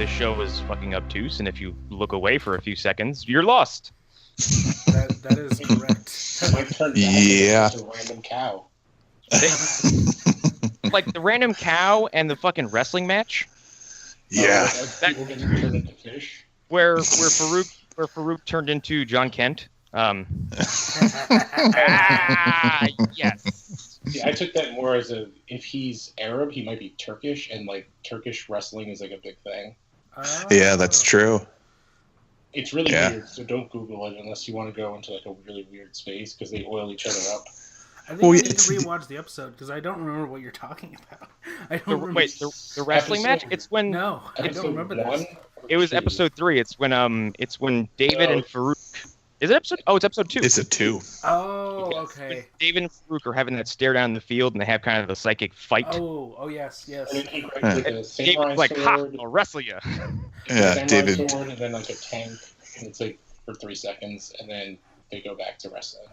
this show is fucking obtuse, and if you look away for a few seconds, you're lost. That is correct. Might turn back into a random cow. Like the random cow and the fucking wrestling match. Yeah. People getting turned into fish. Where Farouk turned into John Kent. Yes. See, I took that more as if he's Arab, he might be Turkish, and like Turkish wrestling is like a big thing. Yeah, that's true. It's really weird, so don't Google it unless you want to go into like a really weird space because they oil each other up. I think I need to rewatch the episode because I don't remember what you're talking about. I don't remember. Wait, the wrestling match? It's when I don't remember that. It was episode 3. It's when David and Farouk. Is it episode? Oh, it's episode 2. It's a 2. Oh, okay. David and Farouk are having that stare down in the field, and they have kind of a psychic fight. Oh, yes. And David's like, ha, I'll wrestle you. Yeah, David. Sword, and then like a tank, and it's like for 3 seconds, and then they go back to wrestling.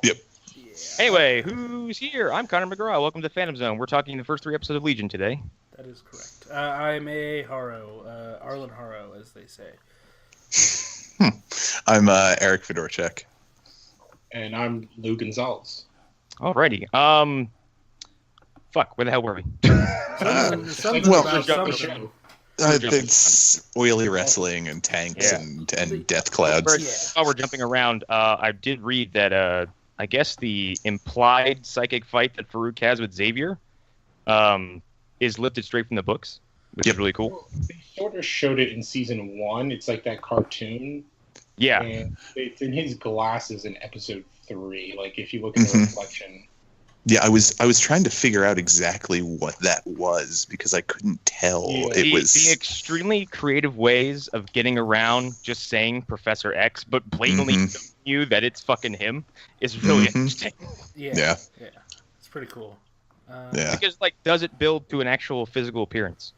Yep. Yeah. Anyway, who's here? I'm Connor McGraw. Welcome to Phantom Zone. We're talking the first 3 episodes of Legion today. That is correct. I'm a Harrow, Arlen Harrow, as they say. I'm Eric Fedorchuk. And I'm Lou Gonzalez. Alrighty. Fuck, where the hell were we? It's oily wrestling and tanks and death clouds. While we're jumping around, I did read that I guess the implied psychic fight that Farouk has with Xavier is lifted straight from the books, which is really cool. Well, they sort of showed it in season 1. It's like that cartoon. Yeah. And it's in his glasses in episode 3. Like if you look at the reflection. Yeah, I was trying to figure out exactly what that was because I couldn't tell. Yeah. It was the extremely creative ways of getting around just saying Professor X, but blatantly showing you that it's fucking him is really interesting. Yeah. It's pretty cool. Because, like, does it build to an actual physical appearance?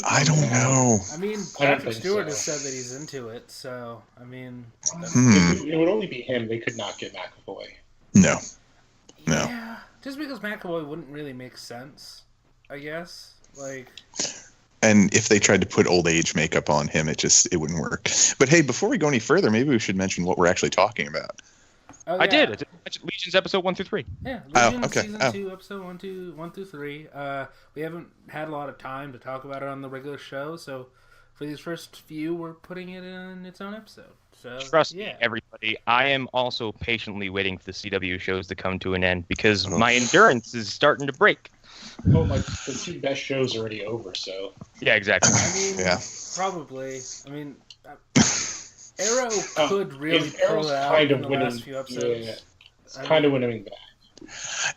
I don't know. I mean, Patrick Stewart has said that he's into it, so, I mean... It would only be him. They could not get McAvoy. No. Yeah, just because McAvoy wouldn't really make sense, I guess. Like... And if they tried to put old age makeup on him, it wouldn't work. But hey, before we go any further, maybe we should mention what we're actually talking about. Oh, yeah. I did. It's Legion's episode 1 through 3. Yeah, Legion season 2, episode 1 through 3. We haven't had a lot of time to talk about it on the regular show, so for these first few, we're putting it in its own episode. So trust me, everybody. I am also patiently waiting for the CW shows to come to an end because my endurance is starting to break. Oh, the 2 best shows are already over, so... Yeah, exactly. I mean, probably. I mean... Arrow could really pull it out in the last few episodes. Yeah. It's kind of winning back.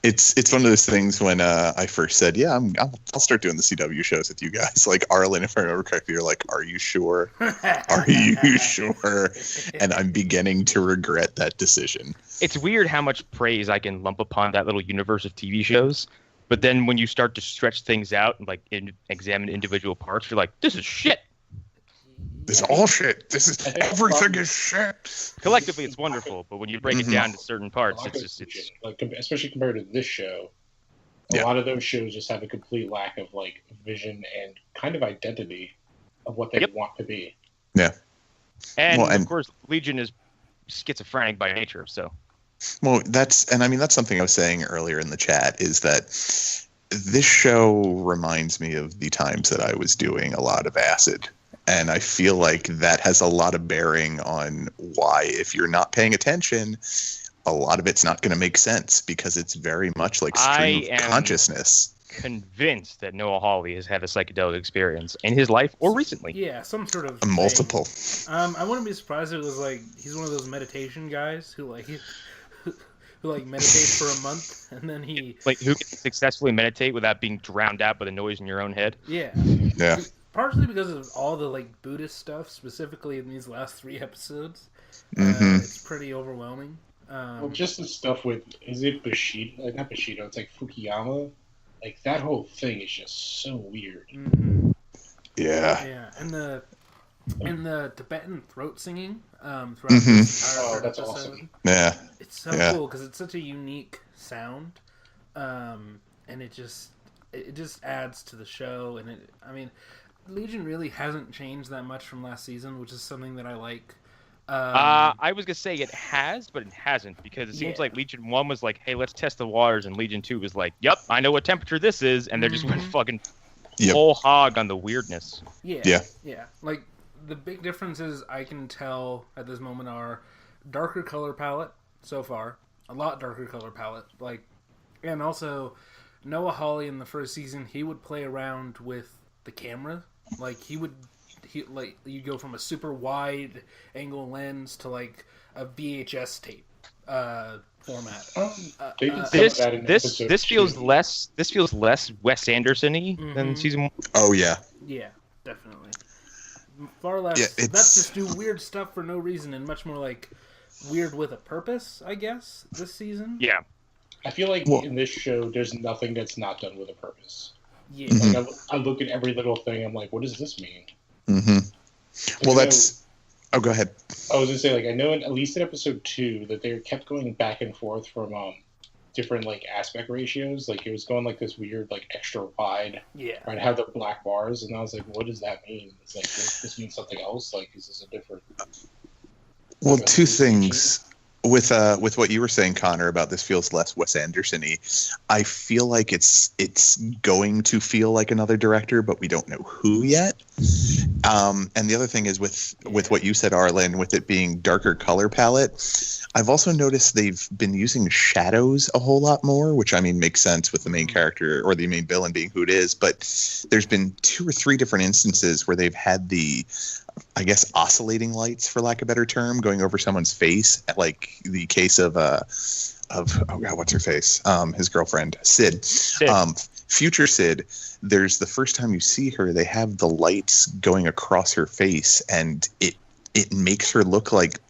It's one of those things when I first said, I'll start doing the CW shows with you guys. Like Arlen, if I remember correctly, you're like, are you sure? Are you sure? And I'm beginning to regret that decision. It's weird how much praise I can lump upon that little universe of TV shows. But then when you start to stretch things out and like examine individual parts, you're like, this is shit. This is all shit. Everything is shit. Collectively, it's wonderful, but when you break it down to certain parts, it's like, especially compared to this show. A lot of those shows just have a complete lack of like vision and kind of identity of what they want to be. Yeah, and of course, Legion is schizophrenic by nature. So, well, that's something I was saying earlier in the chat is that this show reminds me of the times that I was doing a lot of acid. And I feel like that has a lot of bearing on why, if you're not paying attention, a lot of it's not going to make sense because it's very much like stream of consciousness. Convinced that Noah Hawley has had a psychedelic experience in his life or recently. Yeah, some sort of multiple. I wouldn't be surprised if it was like he's one of those meditation guys who meditates for a month and then he who can successfully meditate without being drowned out by the noise in your own head. Yeah. Partially because of all the like Buddhist stuff, specifically in these last 3 episodes. It's pretty overwhelming. Well, just the stuff with, is it Bushido? Like, not Bushido, it's like Fukuyama. Like, that whole thing is just so weird. Yeah. Yeah, and the Tibetan throat singing throughout this entire that's episode. awesome. Yeah. It's so cool because it's such a unique sound, and it just adds to the show. And Legion really hasn't changed that much from last season, which is something that I like. I was gonna say it has, but it hasn't, because it seems like Legion 1 was like, hey, let's test the waters, and Legion 2 was like, yep, I know what temperature this is, and they just went fucking whole hog on the weirdness. Yeah. Like, the big differences I can tell at this moment are darker color palette so far, a lot darker color palette, like, and also Noah Hawley in the first season, he would play around with the camera, like you go from a super wide angle lens to like a VHS tape format. This feels less Wes Anderson-y than season 1. Oh yeah. Yeah, definitely. Far less. Yeah, Let's just do weird stuff for no reason, and much more like weird with a purpose, I guess. This season. Yeah. I feel like in this show, there's nothing that's not done with a purpose. Yeah. Like, I look at every little thing. I'm like, what does this mean? Mm-hmm. Well, that's. Oh, go ahead. I was gonna say, like, I know at least in episode 2 that they kept going back and forth from different like aspect ratios. Like it was going like this weird like extra wide. Yeah. Right, have the black bars, and I was like, what does that mean? It's like this means something else. Like, is this a different? Well, two things. With what you were saying, Connor, about this feels less Wes Anderson-y, I feel like it's going to feel like another director, but we don't know who yet. And the other thing is with what you said, Arlen, with it being darker color palette, I've also noticed they've been using shadows a whole lot more, which I mean makes sense with the main character or the main villain being who it is. But there's been 2 or 3 different instances where they've had the, I guess, oscillating lights, for lack of a better term, going over someone's face. Like the case of oh god, what's her face? His girlfriend, Sid. Future Sid. There's the first time you see her, they have the lights going across her face, and it makes her look like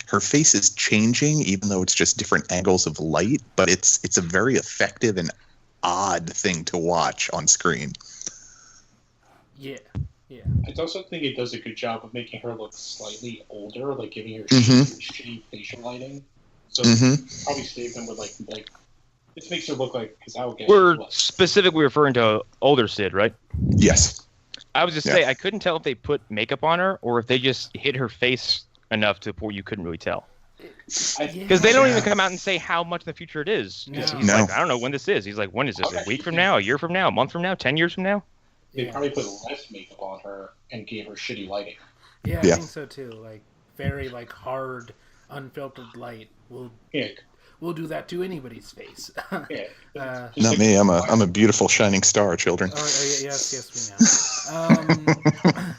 her face is changing, even though it's just different angles of light. But it's a very effective and odd thing to watch on screen. Yeah. Yeah. I also think it does a good job of making her look slightly older, like giving her shitty facial lighting. So probably save them with like this makes her look like, because I would get. We're specifically referring to older Sid, right? Yes. I was just say I couldn't tell if they put makeup on her or if they just hit her face enough to where you couldn't really tell. Because they don't even come out and say how much in the future it is. He's like, I don't know when this is. He's like, when is this? A week from now? A year from now? A month from now? 10 years from now? They probably put less makeup on her and gave her shitty lighting. Yeah, I think so too. Like very like hard, unfiltered light will do that to anybody's face. Not me. I'm a beautiful shining star, children. Yes, we know.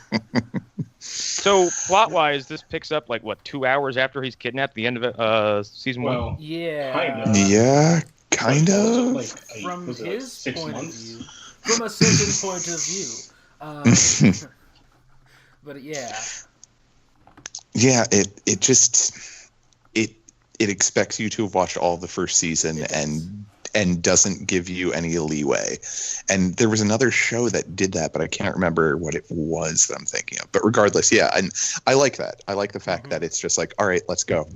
So plot-wise, this picks up like what, 2 hours after he's kidnapped? The end of season 1. Yeah. Kind of. Like, from his point of view. From a certain point of view. But yeah. Yeah, it just it expects you to have watched all the first season and doesn't give you any leeway. And there was another show that did that, but I can't remember what it was that I'm thinking of. But regardless, yeah, and I like that. I like the fact that it's just like, all right, let's go.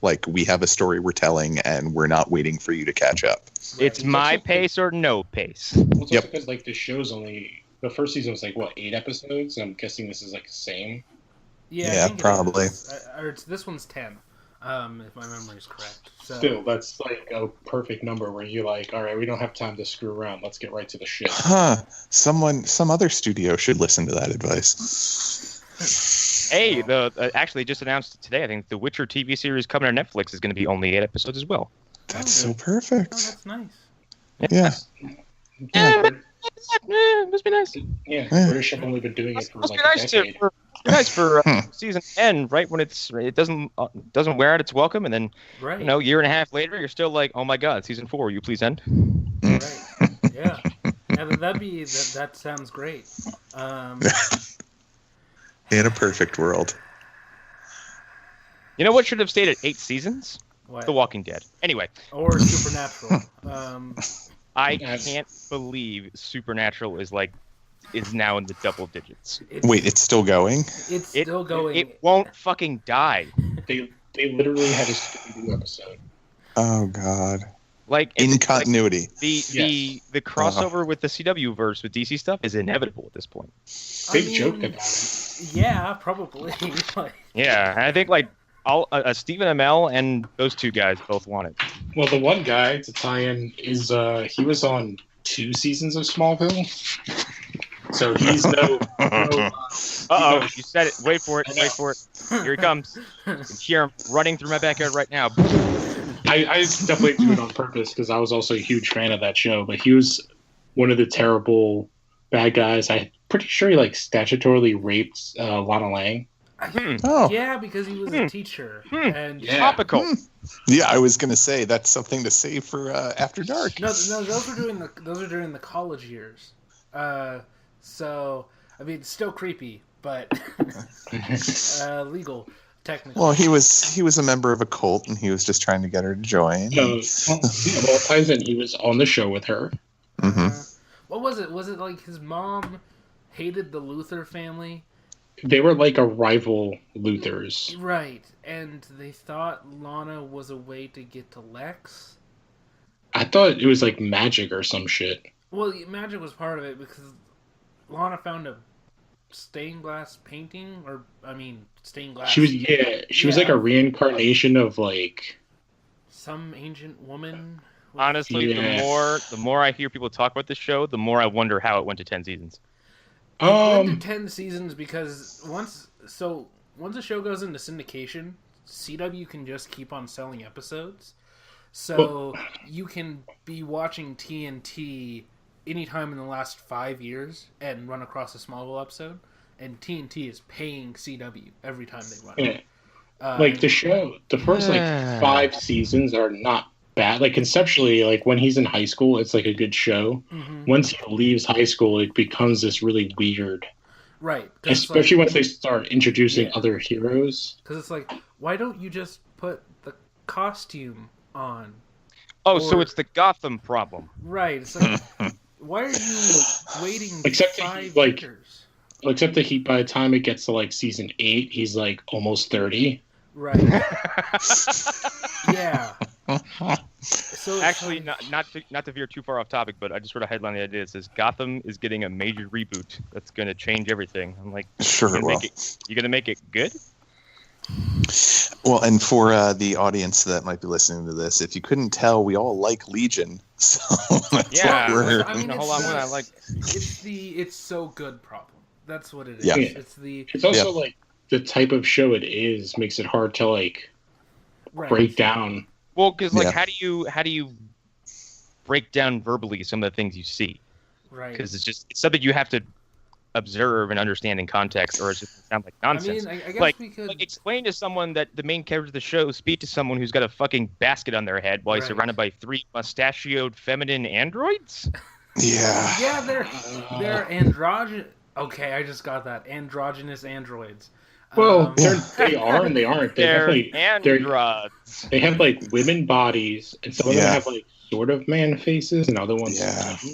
Like, we have a story we're telling, and we're not waiting for you to catch up. It's my pace or no pace. Well, it's also because like the show's only, the first season was like what, 8 episodes? I'm guessing this is like the same. Yeah, probably. This one's 10. If my memory is correct. So. Still, that's like a perfect number where you're like, all right, we don't have time to screw around. Let's get right to the shit. Some other studio should listen to that advice. Hey, actually just announced today, I think the Witcher TV series coming to Netflix is going to be only 8 episodes as well. That's so perfect. Oh, that's nice. Yeah. It must be nice. Yeah, British have only been doing it for like a decade. Nice for season end, right when it doesn't wear out its welcome, and then year and a half later, you're still like, oh my god, season 4, will you please end? Right. Yeah. That sounds great. In a perfect world. You know what should have stayed at 8 seasons? What? The Walking Dead. Anyway. Or Supernatural. I can't believe Supernatural is now in the double digits. Wait, it's still going? It's still going. It won't fucking die. They literally had a Scooby-Doo episode. Oh god. Like in continuity. The crossover with the CW verse with DC stuff is inevitable at this point. Big joke about it. Yeah, probably. Yeah, I think like all Stephen Amell and those two guys both want it. Well, the one guy to tie in is he was on 2 seasons of Smallville, so he's no. You said it. Wait for it. Wait for it. Here he comes. I can hear him running through my backyard right now. I definitely do it on purpose because I was also a huge fan of that show. But he was one of the terrible bad guys. I'm pretty sure he like statutorily raped Lana Lang. Yeah, because he was a teacher. And topical. Yeah, I was gonna say that's something to say for After Dark. No, those are during the college years. So I mean, it's still creepy, but legal. Technically. Well, he was a member of a cult, and he was just trying to get her to join. Well, ties in. He was on the show with her. What was it? Was it like his mom hated the Luthor family? They were like a rival Luthers. Right, and they thought Lana was a way to get to Lex. I thought it was like magic or some shit. Well, magic was part of it because Lana found a stained glass painting, stained glass. She was like a reincarnation of like some ancient woman. Honestly, the more I hear people talk about this show, the more I wonder how it went to 10 seasons. It went to 10 seasons because once a show goes into syndication, CW can just keep on selling episodes. So you can be watching TNT anytime in the last 5 years and run across a Smallville episode, and TNT is paying CW every time they run it. Like the show, the first 5 seasons are not bad. Like conceptually, like when he's in high school, it's like a good show. Once he leaves high school, it becomes this really weird. Right. Especially once they start introducing other heroes. Because it's like, why don't you just put the costume on? So it's the Gotham problem. Right. It's like, why are you waiting Except 5 that years? Except that by the time it gets to like season 8, he's like almost 30. Right. Yeah. So actually, not to veer too far off topic, but I just read a headline the other day that says Gotham is getting a major reboot that's going to change everything. I'm like, sure, you going to make it good? Well, and for the audience that might be listening to this, if you couldn't tell, we all like Legion. So yeah, it's so good problem. That's what it is. Yeah. It's also like the type of show it is makes it hard to like break down. Well, because how do you break down verbally some of the things you see? Right. Because it's something you have to observe and understand in context, or it's just sound like nonsense. I guess like, we could explain to someone that the main character of the show speak to someone who's got a fucking basket on their head while he's surrounded by 3 mustachioed feminine androids. Yeah. Yeah, they're androgynous. Okay, I just got that. Androgynous androids. Well, they are and they aren't. They're androids. They have like women bodies, and some of them have like sort of man faces, and other ones don't.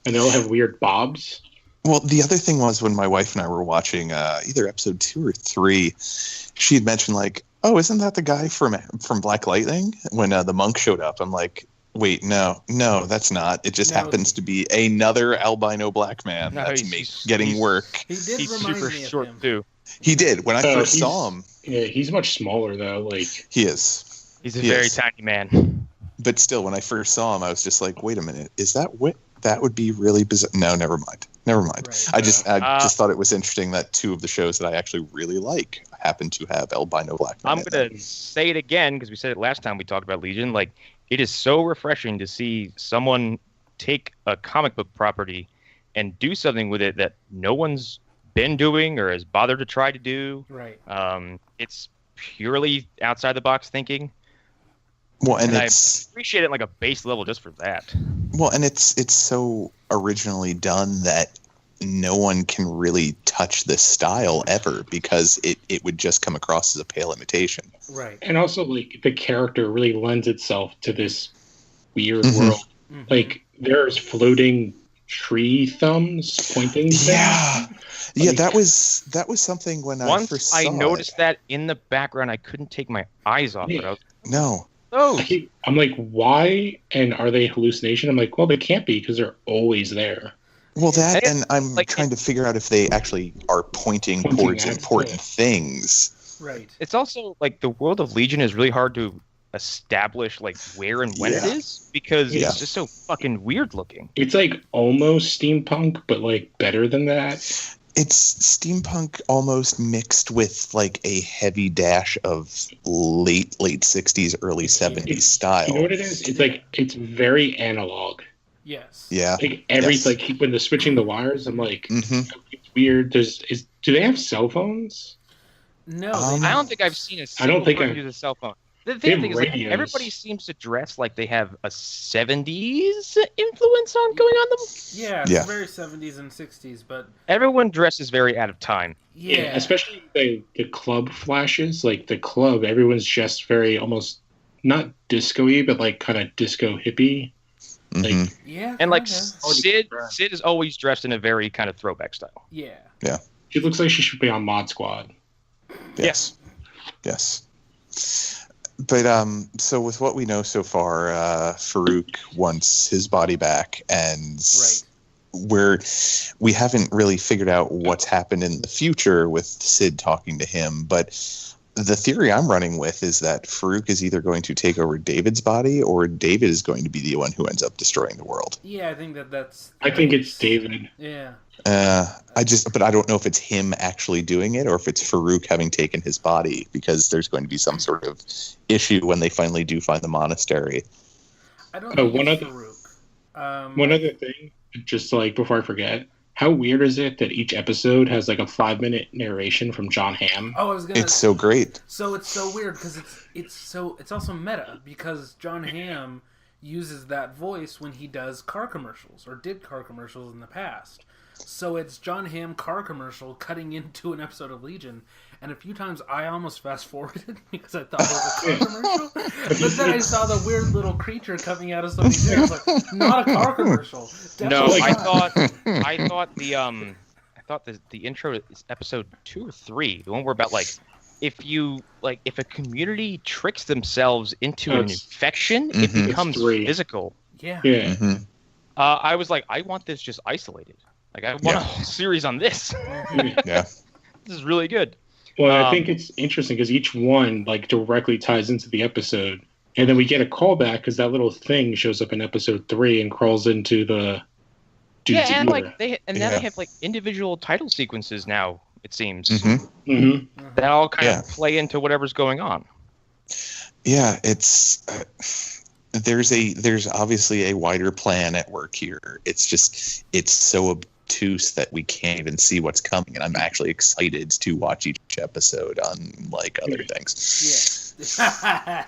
And they all have weird bobs. Well, the other thing was when my wife and I were watching either episode 2 or 3, she had mentioned like, "Oh, isn't that the guy from Black Lightning?" When the monk showed up, I'm like, "Wait, no, that's not. It just happens to be another albino black man that's getting work." He's super short too. He did when I first saw him. Yeah, he's much smaller though. Like he is. He's a very tiny man. But still, when I first saw him, I was just like, "Wait a minute, is that what? That would be really bizarre." No, never mind. Right. I just thought it was interesting that 2 of the shows that I actually really like happen to have albino black men. I'm gonna say it again because we said it last time we talked about Legion. Like, it is so refreshing to see someone take a comic book property and do something with it that no one's been doing or has bothered to try to do. Right. It's purely outside the box thinking. Well, and I appreciate it like a base level just for that. Well, and it's so originally done that no one can really touch this style ever because it would just come across as a pale imitation. Right. And also, like, the character really lends itself to this weird world. Mm-hmm. Like, there's floating tree thumbs pointing things. Yeah, that was something when once I first saw I noticed that in the background, I couldn't take my eyes off it. No. Oh, I'm like, why? And are they hallucination? I'm like, well, they can't be because they're always there. Well, that, And and I'm like, trying to figure out if they actually are pointing towards at important things. Right. it's also like the world of Legion is really hard to establish like where and when it Yeah. is because Yeah. it's just so fucking weird looking. It's like almost steampunk, but like better than that. It's steampunk almost mixed with like a heavy dash of late 60s, early 70s style. You know what it is? It's like it's very analog. Yes. Yeah. Like Yes. like when they're switching the wires, I'm like, Mhm. it's weird. Do they have cell phones? No, I don't think I've seen a I single don't think person I- use a cell phone. The They have thing is, like, radios. everybody seems to dress like they have a 70s influence on going on them. Yeah, it's Yeah. very 70s and 60s, but Everyone dresses very out of time. yeah. Especially the club flashes. Like the club, everyone's just very almost not disco-y, but like kind of disco hippie. Mhm. Like, Yeah. And like kinda. Sid is always dressed in a very kind of throwback style. Yeah. she looks like she should be on Mod Squad. Yes. Yes. But so with what we know so far, Farouk wants his body back, and Right. we haven't really figured out what's happened in the future with Sid talking to him. But the theory I'm running with is that Farouk is either going to take over David's body, or David is going to be the one who ends up destroying the world. Yeah, I think that's. I think it's David. Yeah. But I don't know if it's him actually doing it or if it's Farouk having taken his body, because there's going to be some sort of issue when they finally do find the monastery. I don't think one it's other- Farouk. One other thing, just like before I forget, how weird is it that each episode has like a 5-minute narration from John Hamm? Oh, I was gonna. It's so great. So it's so weird because it's also meta because John Hamm uses that voice when he does car commercials or did car commercials in the past. So it's John Hamm car commercial cutting into an episode of Legion, and a few times I almost fast forwarded because I thought it was a car commercial, but then I saw the weird little creature coming out of somebody's hair. I was like, not a car commercial. No, Definitely I not. thought the intro is episode 2 or 3, the one where about like if a community tricks themselves into an infection, it Mhm. becomes It's 3. physical. Yeah. Yeah. Mhm. I was like, I want this just isolated. Like I want a whole series on this. Yeah. This is really good. Well, I think it's interesting because each one like directly ties into the episode, and then we get a callback because that little thing shows up in episode 3 and crawls into the dude's Yeah, and ear. like now they have like individual title sequences now. It seems Mhm. Mm-hmm. that all kind Yeah. of play into whatever's going on. Yeah, it's there's obviously a wider plan at work here. It's just it's so obtuse that we can't even see what's coming, and I'm actually excited to watch each episode, unlike other things. Yeah.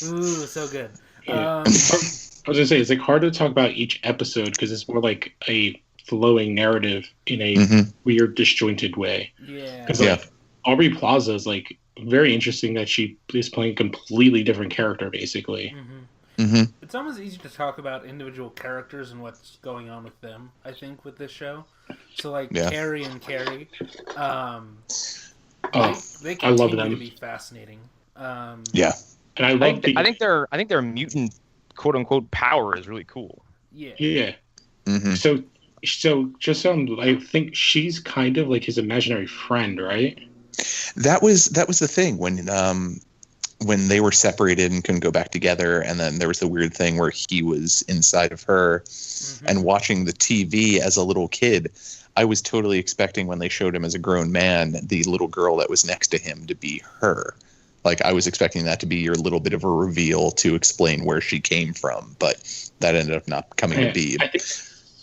Ooh, so good. Yeah. I was gonna say it's like hard to talk about each episode because it's more like a flowing narrative in a Mhm. weird, disjointed way. Yeah. Because Yeah. like Aubrey Plaza is like very interesting that she is playing a completely different character, basically. Mhm. It's almost easy to talk about individual characters and what's going on with them, I think, with this show. So, like, Yeah. Carrie and Carrie, Oh, they I love continue them. to be fascinating. Yeah. and I I love think their mutant quote unquote power is really cool. Yeah. yeah. Mhm. So just I think she's kind of like his imaginary friend, right? That was the thing when they were separated and couldn't go back together, and then there was the weird thing where he was inside of her, and watching the TV as a little kid, I was totally expecting when they showed him as a grown man, the little girl that was next to him to be her. Like I was expecting that to be your little bit of a reveal to explain where she came from, but that ended up not coming to be. I think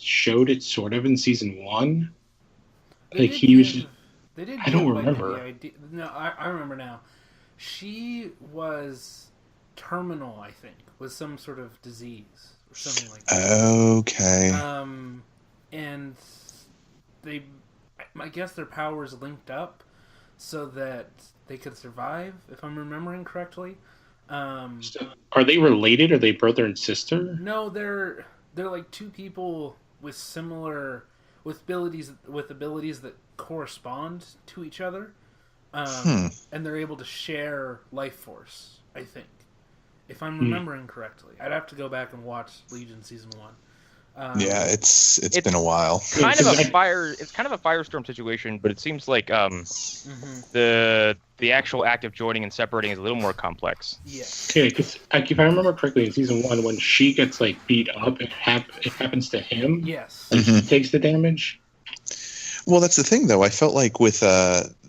showed it sort of in season 1. They Like did he was. give- they did I don't give, like, remember. the idea- no, I remember now. She was terminal, I think, with some sort of disease or something like that. Okay. And I guess their powers linked up so that they could survive, if I'm remembering correctly. Are they related? Are they brother and sister? No, they're like two people with similar abilities that correspond to each other, and they're able to share life force, I think, if I'm remembering correctly. I'd have to go back and watch Legion season 1. Yeah, it's been a while. It's kind of a firestorm situation, but it seems like the actual act of joining and separating is a little more complex. Yeah. Okay, because if I remember correctly, in season 1, when she gets like beat up, it happens to him. Yes. And he takes the damage. Well, that's the thing, though. I felt like with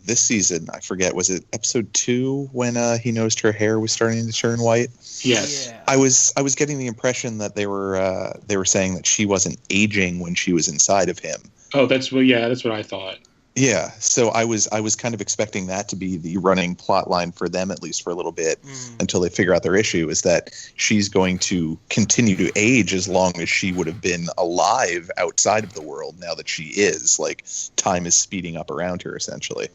this season, I forget, was it episode 2 when he noticed her hair was starting to turn white? Yes. Yeah. I was getting the impression that they were saying that she wasn't aging when she was inside of him. Oh, that's what I thought. Yeah, so I was kind of expecting that to be the running plot line for them, at least for a little bit, until they figure out their issue, is that she's going to continue to age as long as she would have been alive outside of the world. Now that she is, like, time is speeding up around her, essentially.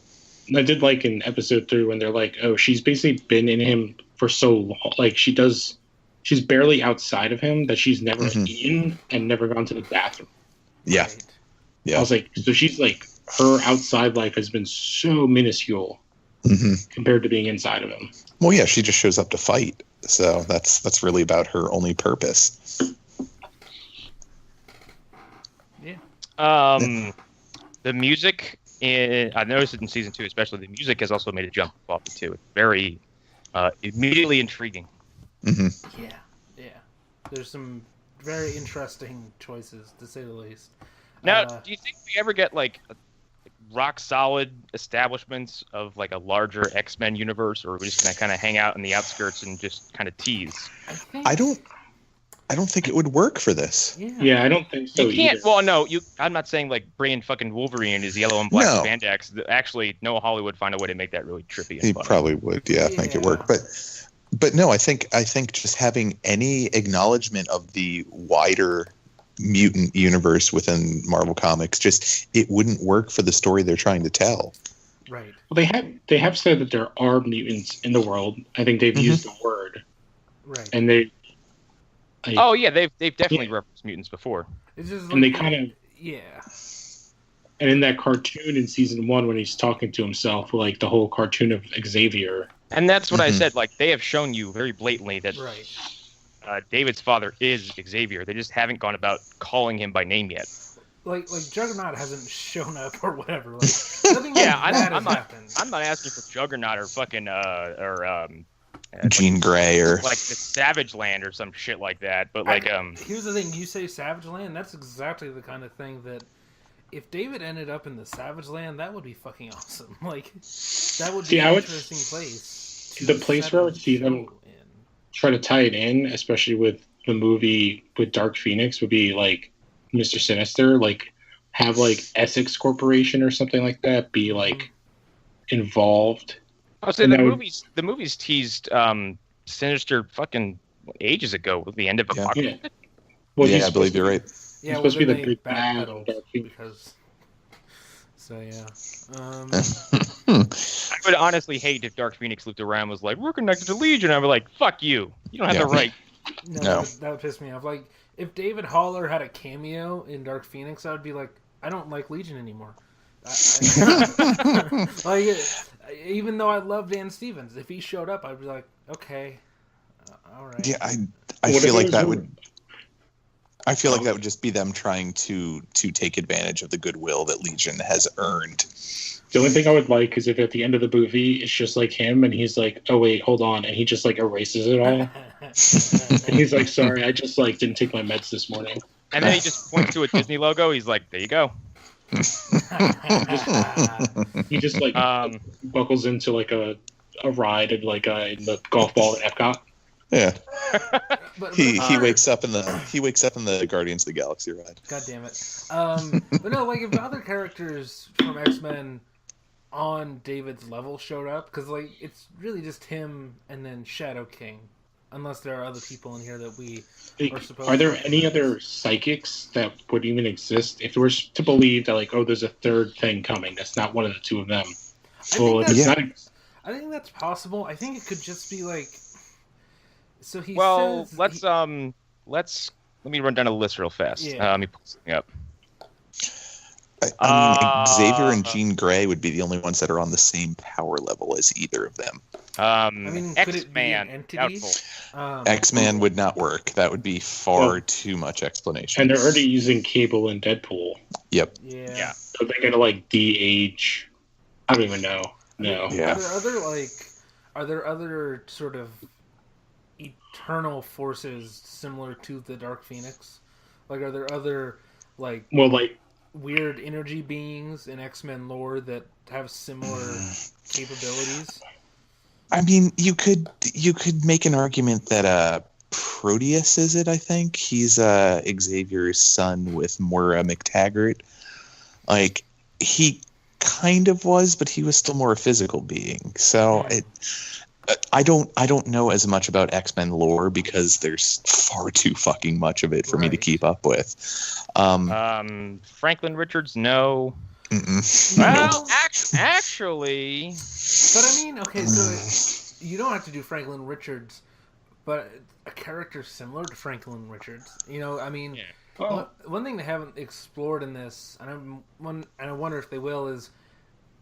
I did like in episode 3 when they're like, oh, she's basically been in him for so long. Like, she's barely outside of him that she's never eaten and never gone to the bathroom. Yeah. Right. Yeah. I was like, so she's like, her outside life has been so minuscule compared to being inside of him. Well, yeah, she just shows up to fight. So that's really about her only purpose. Yeah. The music, I noticed it in season 2 especially, the music has also made a jump off it too. It's very immediately intriguing. Mm-hmm. Yeah. There's some very interesting choices, to say the least. Now, do you think we ever get like rock solid establishments of like a larger X-Men universe, or are we just gonna kind of hang out in the outskirts and just kind of tease? I don't think it would work for this. Yeah, I don't think so. You can't. Either. Well, no, I'm not saying like bringing fucking Wolverine in his yellow and black spandex. Actually, Noah Hawley would find a way to make that really trippy. And He fun. probably would, make it work. But no, I think just having any acknowledgement of the wider mutant universe within Marvel Comics, it wouldn't work for the story they're trying to tell. Right. Well, they have said that there are mutants in the world. I think they've used the word. Right. And they. They've definitely referenced mutants before. It's just And they kind of. Yeah. And in that cartoon in season 1, when he's talking to himself, like the whole cartoon of Xavier. And that's what I said. Like, they have shown you very blatantly that David's father is Xavier. They just haven't gone about calling him by name yet. Like Juggernaut hasn't shown up or whatever. Like, nothing like that has happened. I'm not asking for Juggernaut or fucking Jean Grey or like the Savage Land or some shit like that. But here's the thing: you say Savage Land, that's exactly the kind of thing that if David ended up in the Savage Land, that would be fucking awesome. Like that would be an interesting place. The place where I would see them try to tie it in, especially with the movie with Dark Phoenix, would be like Mr. Sinister, like have like Essex Corporation or something like that be like involved. I'll say the movies teased Sinister fucking ages ago with the end of Apocalypse. Yeah. Well, I believe you're right. Yeah, supposed to be the big bad because. So yeah. I would honestly hate if Dark Phoenix looked around and was like, "We're connected to Legion." I'd be like, "Fuck you! You don't have the right." No. That would piss me off. Like if David Haller had a cameo in Dark Phoenix, I would be like, "I don't like Legion anymore." Like, even though I love Dan Stevens, if he showed up, I'd be like, "Okay, all right." Yeah, I feel like that would. I feel like that would just be them trying to take advantage of the goodwill that Legion has earned. The only thing I would like is if at the end of the movie it's just like him and he's like, "Oh wait, hold on," and he just like erases it all, and he's like, "Sorry, I just like didn't take my meds this morning." And then he just points to a Disney logo. He's like, "There you go." He just like buckles into like a ride and like in the golf ball at Epcot. Yeah. He wakes up in the Guardians of the Galaxy ride. God damn it. But no, like if the other characters from X-Men on David's level showed up, because like it's really just him and then Shadow King, unless there are other people in here that we are supposed. Are there any other psychics that would even exist if we're to believe that like, oh, there's a third thing coming? That's not one of the two of them. I think that's possible. I think it could just be like. So he says let me run down a list real fast. Yeah. Let me pull something up. I mean, Xavier and Jean Grey would be the only ones that are on the same power level as either of them. I mean, could it be an X-Man. entity? X-Man would not work. That would be far too much explanation. And they're already using Cable and Deadpool. Yep. Yeah. So they're gonna like de-age. I don't even know. No. Yeah. Are there other sort of eternal forces similar to the Dark Phoenix? Like, are there other weird energy beings in X-Men lore that have similar capabilities? I mean, you could make an argument that Proteus is it. I think he's Xavier's son with Moira McTaggart. Like, he kind of was, but he was still more a physical being. So I don't know as much about X-Men lore because there's far too fucking much of it for me to keep up with. Franklin Richards, no. Mm-mm. Well, actually, but I mean, okay, so you don't have to do Franklin Richards, but a character similar to Franklin Richards. You know, I mean, one thing they haven't explored in this, and I wonder if they will, is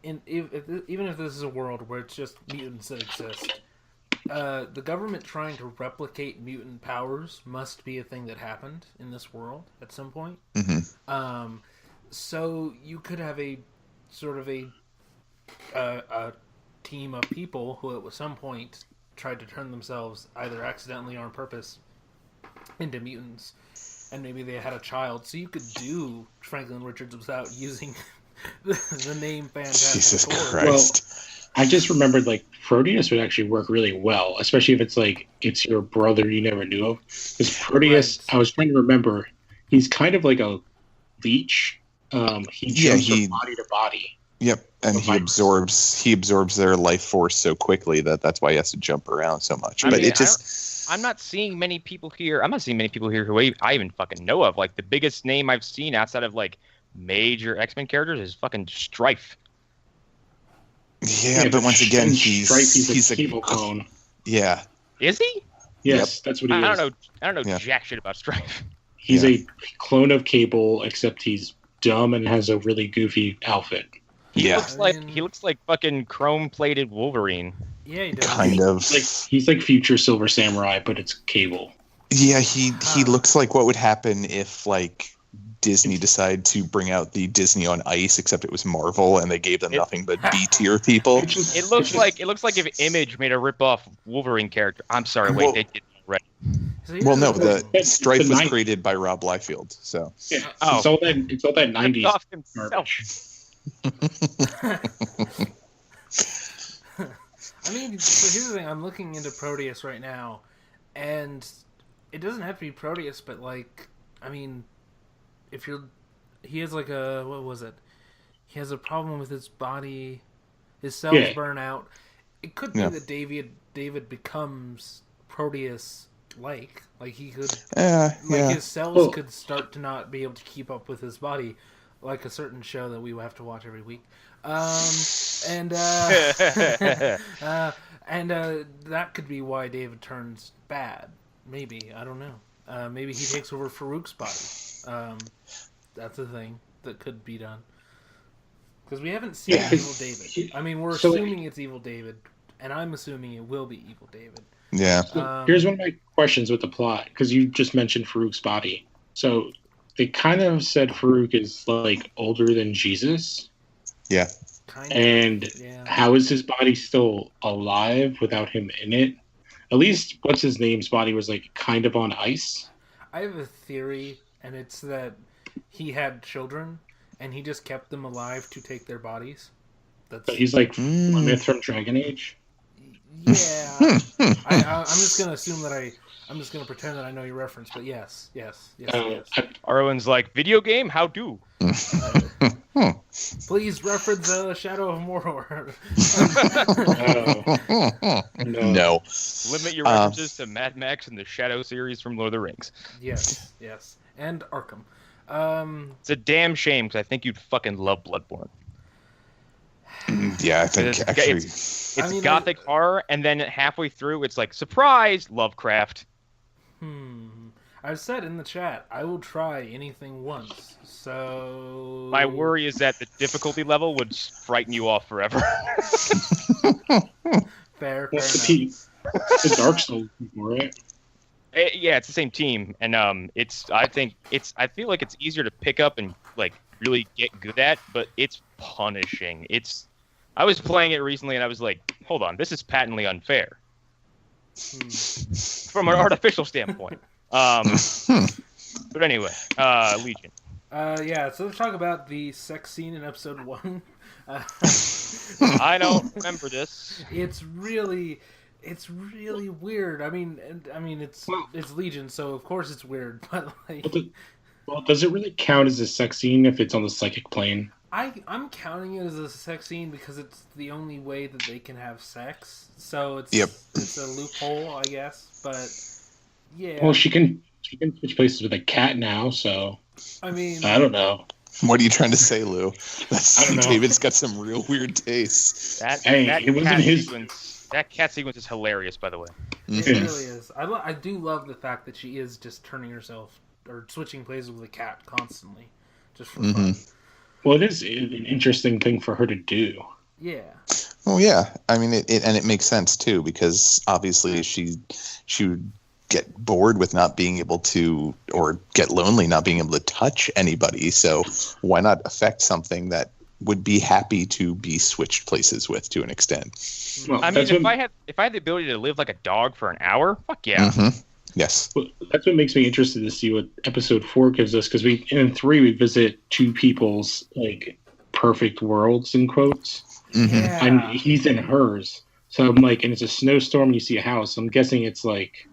even if this is a world where it's just mutants that exist, the government trying to replicate mutant powers must be a thing that happened in this world at some point. Mm-hmm. So you could have a sort of a team of people who at some point tried to turn themselves either accidentally or on purpose into mutants, and maybe they had a child. So you could do Franklin Richards without using the name Fantastic Jesus Four. Christ. Well, I just remembered Proteus would actually work really well, especially if it's your brother you never knew of. Because Proteus, I was trying to remember, he's kind of like a leech. He jumps from body to body. Yep, and he absorbs their life force so quickly that's why he has to jump around so much. I'm not seeing many people here. I'm not seeing many people here who I even fucking know of. Like, the biggest name I've seen outside of like major X-Men characters is fucking Strife. Yeah, but once again, he's a Cable clone. Yeah. Is he? Yes, that's what he is. I don't know jack shit about Strife. He's a clone of Cable, except he's dumb and has a really goofy outfit. He looks like fucking chrome-plated Wolverine. Yeah, he does. Kind of. He's like future Silver Samurai, but it's Cable. Yeah, he looks like what would happen if like Disney decided to bring out the Disney on Ice, except it was Marvel and they gave them nothing but B-tier people. It looks like if Image made a rip-off Wolverine character. I'm sorry, wait, they did it right. Well, no, the Strife was created by Rob Liefeld, so. Yeah, it's all that 90s off himself. I mean, so here's the thing. I'm looking into Proteus right now, and it doesn't have to be Proteus, but like, I mean, he has like what was it? He has a problem with his body, his cells burn out. It could be that David becomes Proteus like he could, his cells could start to not be able to keep up with his body, like a certain show that we have to watch every week. And that could be why David turns bad. Maybe, I don't know. Maybe he takes over Farouk's body. That's a thing that could be done. Because we haven't seen Evil David. I mean, we're assuming it's Evil David, and I'm assuming it will be Evil David. Yeah. Here's one of my questions with the plot, because you just mentioned Farouk's body. So they kind of said Farouk is like older than Jesus. Yeah. And how is his body still alive without him in it? At least what's his name's body was like kind of on ice. I have a theory, and it's that he had children and he just kept them alive to take their bodies. He's like Plymouth from Dragon Age. Yeah. I'm just gonna assume that I'm just gonna pretend that I know your reference, but yes. Arlen's like, video game? How do? Please reference Shadow of Mordor. No. Limit your references to Mad Max and the Shadow series from Lord of the Rings. Yes. And Arkham. It's a damn shame, because I think you'd fucking love Bloodborne. Yeah, I think actually... It's horror, and then halfway through, it's like, surprise, Lovecraft. I I've said in the chat, I will try anything once. So My worry is that the difficulty level would frighten you off forever. Fair What's enough. It's the Dark Souls, right? Yeah, it's the same team, and I feel like it's easier to pick up and like really get good at, but it's punishing. I was playing it recently, and I was like, hold on, this is patently unfair from an artificial standpoint. But anyway, Legion. Yeah, so let's talk about the sex scene in episode 1. I don't remember this. It's really weird. I mean, it's Legion, so of course it's weird. But like, well, does it really count as a sex scene if it's on the psychic plane? I'm counting it as a sex scene because it's the only way that they can have sex. So it's it's a loophole, I guess. But yeah. Well, she can switch places with a cat now, so I mean, I don't know. What are you trying to say, Lou? I don't know. David's got some real weird tastes. That cat sequence is hilarious, by the way. It really is. I do love the fact that she is just turning herself or switching places with a cat constantly, just for fun. Well, it is an interesting thing for her to do. Yeah. Oh yeah, I mean it makes sense too, because obviously she would get bored with not being able to, or get lonely not being able to touch anybody. So why not affect something that would be happy to be switched places with to an extent? Well, I mean, if I had the ability to live like a dog for an hour, fuck yeah. Mm-hmm. Yes. Well, that's what makes me interested to see what episode 4 gives us, because in 3 we visit two people's like perfect worlds in quotes, Yeah. and he's in hers. So I'm like, and it's a snowstorm, and you see a house. I'm guessing it's like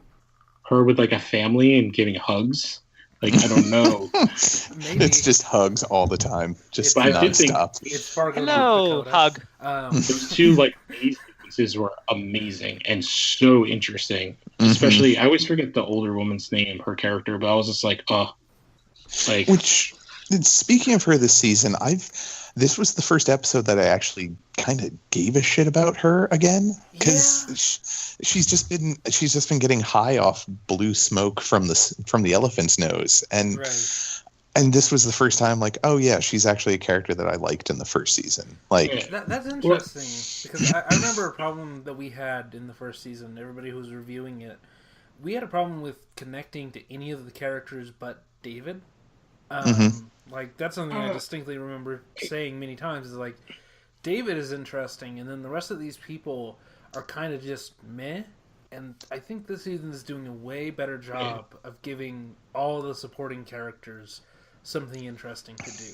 her with like a family and giving hugs. Like, I don't know. Maybe. It's just hugs all the time, just But I did think nonstop. It's Fargo. Hello, North hug. Dakota. Those two like these sequences were amazing and so interesting. Mhm. Especially, I always forget the older woman's name, her character, but I was just like, like. Which, speaking of her this season, this was the first episode that I actually kind of gave a shit about her again, because she's just been getting high off blue smoke from the elephant's nose, and this was the first time, like, oh yeah, she's actually a character that I liked in the first season. Like, that's interesting, because I remember a problem that we had in the first season. Everybody who was reviewing it, we had a problem with connecting to any of the characters but David. Like, that's something I distinctly remember saying many times, is like, David is interesting, and then the rest of these people are kind of just meh. And I think this season is doing a way better job of giving all the supporting characters something interesting to do.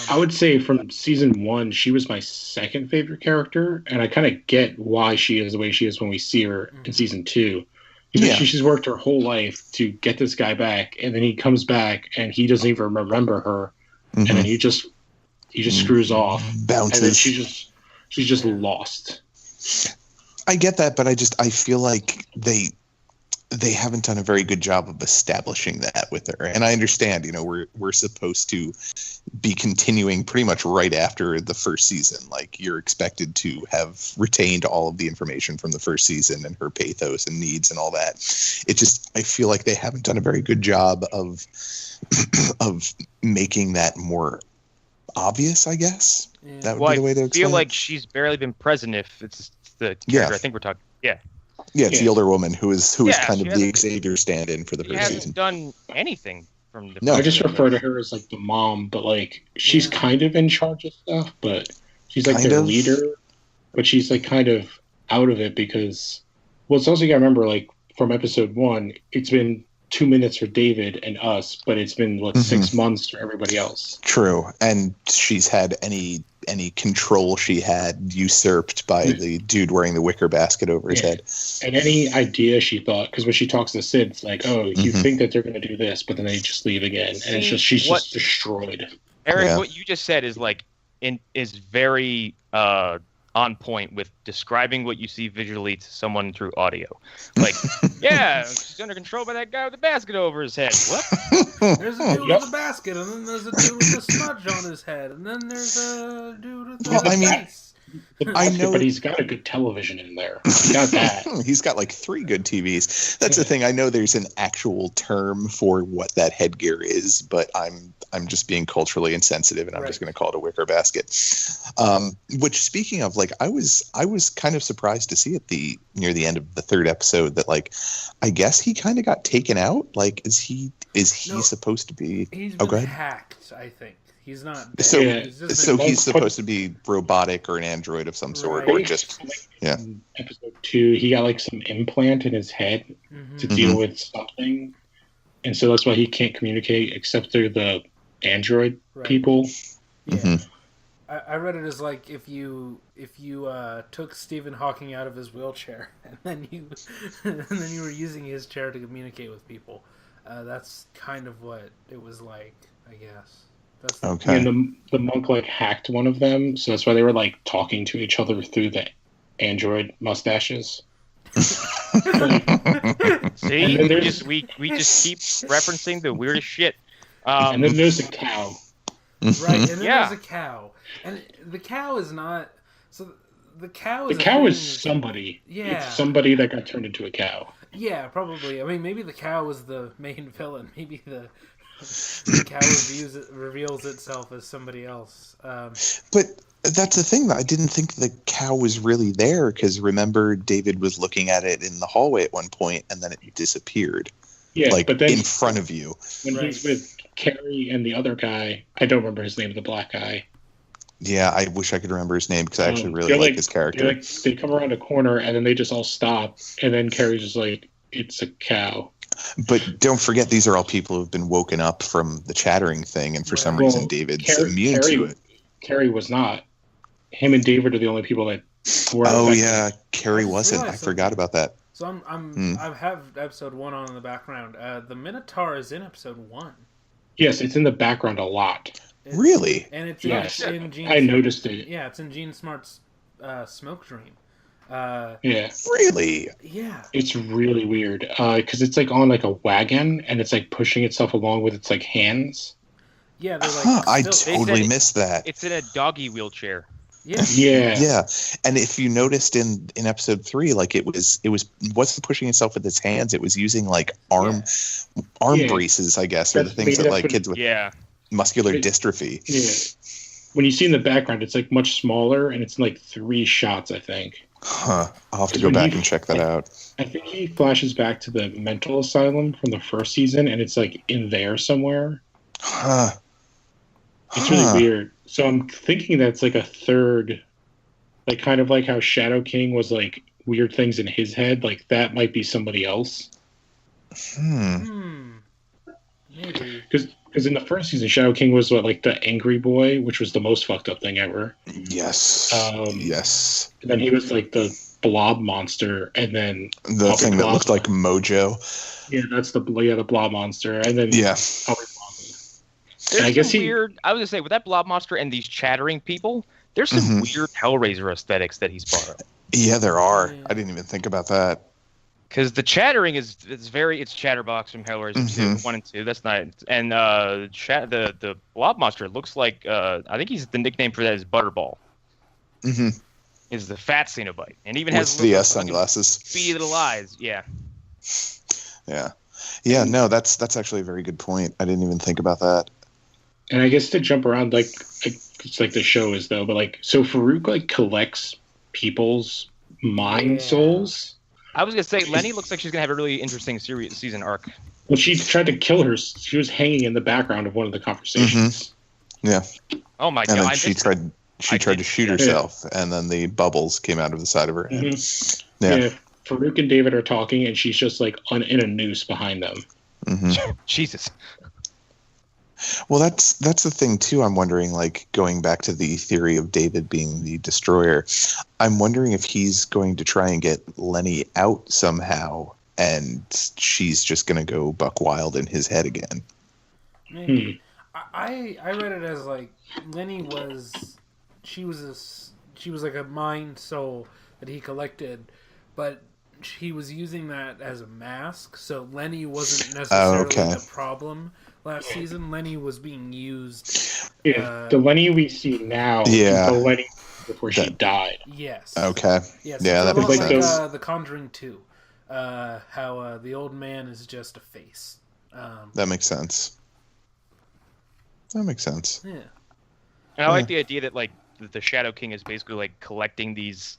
I would say from season 1, she was my second favorite character, and I kind of get why she is the way she is when we see her in season 2. Because she's worked her whole life to get this guy back, and then he comes back and he doesn't even remember her, and then he just screws off, bounces. And then she's just lost. I get that, but I feel like they haven't done a very good job of establishing that with her. And I understand, we're supposed to be continuing pretty much right after the first season. Like, you're expected to have retained all of the information from the first season and her pathos and needs and all that. I feel like they haven't done a very good job of making that more obvious, I guess. Yeah. That would be the way to explain I feel it. like she's barely been present if it's the character I think we're talking. Yeah. Yeah, it's the older woman who is kind of the Xavier stand-in for the first season. She hasn't done anything from the. No, I just refer to her as like the mom, but like she's kind of in charge of stuff, but she's like their leader, but she's like kind of out of it because. Well, it's also you gotta remember, like from episode 1, it's been 2 minutes for David and us, but it's been 6 months for everybody else. True, and she's had any control she had usurped by the dude wearing the wicker basket over his head. And any idea she thought, because when she talks to Sid, it's like, oh, you think that they're going to do this, but then they just leave again, and it's just she's just destroyed. Eric, what you just said is is very on point with describing what you see visually to someone through audio. Like, yeah, she's under control by that guy with the basket over his head. What? There's a dude with a basket, and then there's a dude with a smudge on his head, and then there's a dude with a face. I know, but he's got a good television in there. He's got that. He's got like 3 good TVs. That's the thing. I know there's an actual term for what that headgear is, but I'm just being culturally insensitive, and I'm just going to call it a wicker basket. Which, speaking of, like, I was kind of surprised to see near the end of the 3rd episode that, like, I guess he kind of got taken out. Like, is he supposed to be? He's been hacked, I think. He's not dead. So he's supposed to be robotic or an android of some sort, or just Episode 2, he got like some implant in his head to deal with something, and so that's why he can't communicate except through the android people. Yeah. I read it as like if you took Stephen Hawking out of his wheelchair and then you were using his chair to communicate with people. That's kind of what it was like, I guess. Okay. And the monk like hacked one of them, so that's why they were like talking to each other through the android mustaches. See, we just keep referencing the weirdest shit. And then there's a cow. Right, and then there's a cow, and the cow is not. So the cow is. The cow is somebody. Yeah. It's somebody that got turned into a cow. Yeah, probably. I mean, maybe the cow was the main villain. Maybe the cow reveals itself as somebody else. But that's the thing, that I didn't think the cow was really there, because remember, David was looking at it in the hallway at one point, and then it disappeared. Yeah, like, but then in front of you. When he's with Carrie and the other guy, I don't remember his name, the black guy. Yeah, I wish I could remember his name, because I actually really like his character. They come around a corner, and then they just all stop, and then Carrie's just like, it's a cow. But don't forget, these are all people who've been woken up from the chattering thing, and for some reason David's immune to it. Carrie was not. Him and David are the only people that were affected. Yeah, Carrie wasn't. I forgot about that. So I have episode 1 on in the background. The Minotaur is in episode 1. Yes, it's in the background a lot. Really? And it's in Gene. I noticed it. Yeah, it's in Gene Smart's Smoke Dream. Yeah. Really? Yeah. It's really weird because it's like on like a wagon, and it's like pushing itself along with its like hands. Yeah, they're like. I totally missed that. It's in a doggy wheelchair. Yeah. And if you noticed in episode 3, like it wasn't pushing itself with its hands. It was using like arm braces, I guess, or the things that like kids with muscular dystrophy. Yeah. When you see in the background, it's like much smaller, and it's in like 3 shots, I think. Huh. I'll have to go back and check that out. I think he flashes back to the mental asylum from the first season, and it's like in there somewhere. Huh. It's really weird. So I'm thinking that's like a third, like kind of like how Shadow King was like weird things in his head. Like that might be somebody else. Maybe. Because in the first season, Shadow King was like the angry boy, which was the most fucked up thing ever. Yes. Yes. And then he was like the blob monster, and then the thing that looked like Mojo. Yeah, that's the blob monster, and then There's I guess weird. I was gonna say with that blob monster and these chattering people, there's some weird Hellraiser aesthetics that he's part of. Yeah, there are. I didn't even think about that. Because the chattering it's Chatterbox from Hellraiser 1 and 2. That's not. And the blob monster looks like I think he's the nickname for that is Butterball. Is the fat Cenobite, and even has the sunglasses, beady little eyes. Yeah. No, that's actually a very good point. I didn't even think about that. And I guess to jump around, like it's like the show is though, but like so Farouk like collects people's mind souls. I was gonna say Lenny looks like she's gonna have a really interesting season arc. Well, she tried to kill her. She was hanging in the background of one of the conversations. Yeah. Oh my god! And then she tried to shoot herself, and then the bubbles came out of the side of her head. Yeah. Farouk and David are talking, and she's just like in a noose behind them. Jesus. Well, that's the thing too. I'm wondering, like, going back to the theory of David being the destroyer, I'm wondering if he's going to try and get Lenny out somehow, and she's just going to go buck wild in his head again. Maybe. I read it as like Lenny was like a mind soul that he collected, but he was using that as a mask. So Lenny wasn't necessarily the problem. Last season, Lenny was being used. The Lenny we see now, before she died. Yes. Okay. Yes. Yeah, that makes makes like sense. The Conjuring 2. How the old man is just a face. That makes sense. That makes sense. Yeah. And I like the idea that like the Shadow King is basically like collecting these,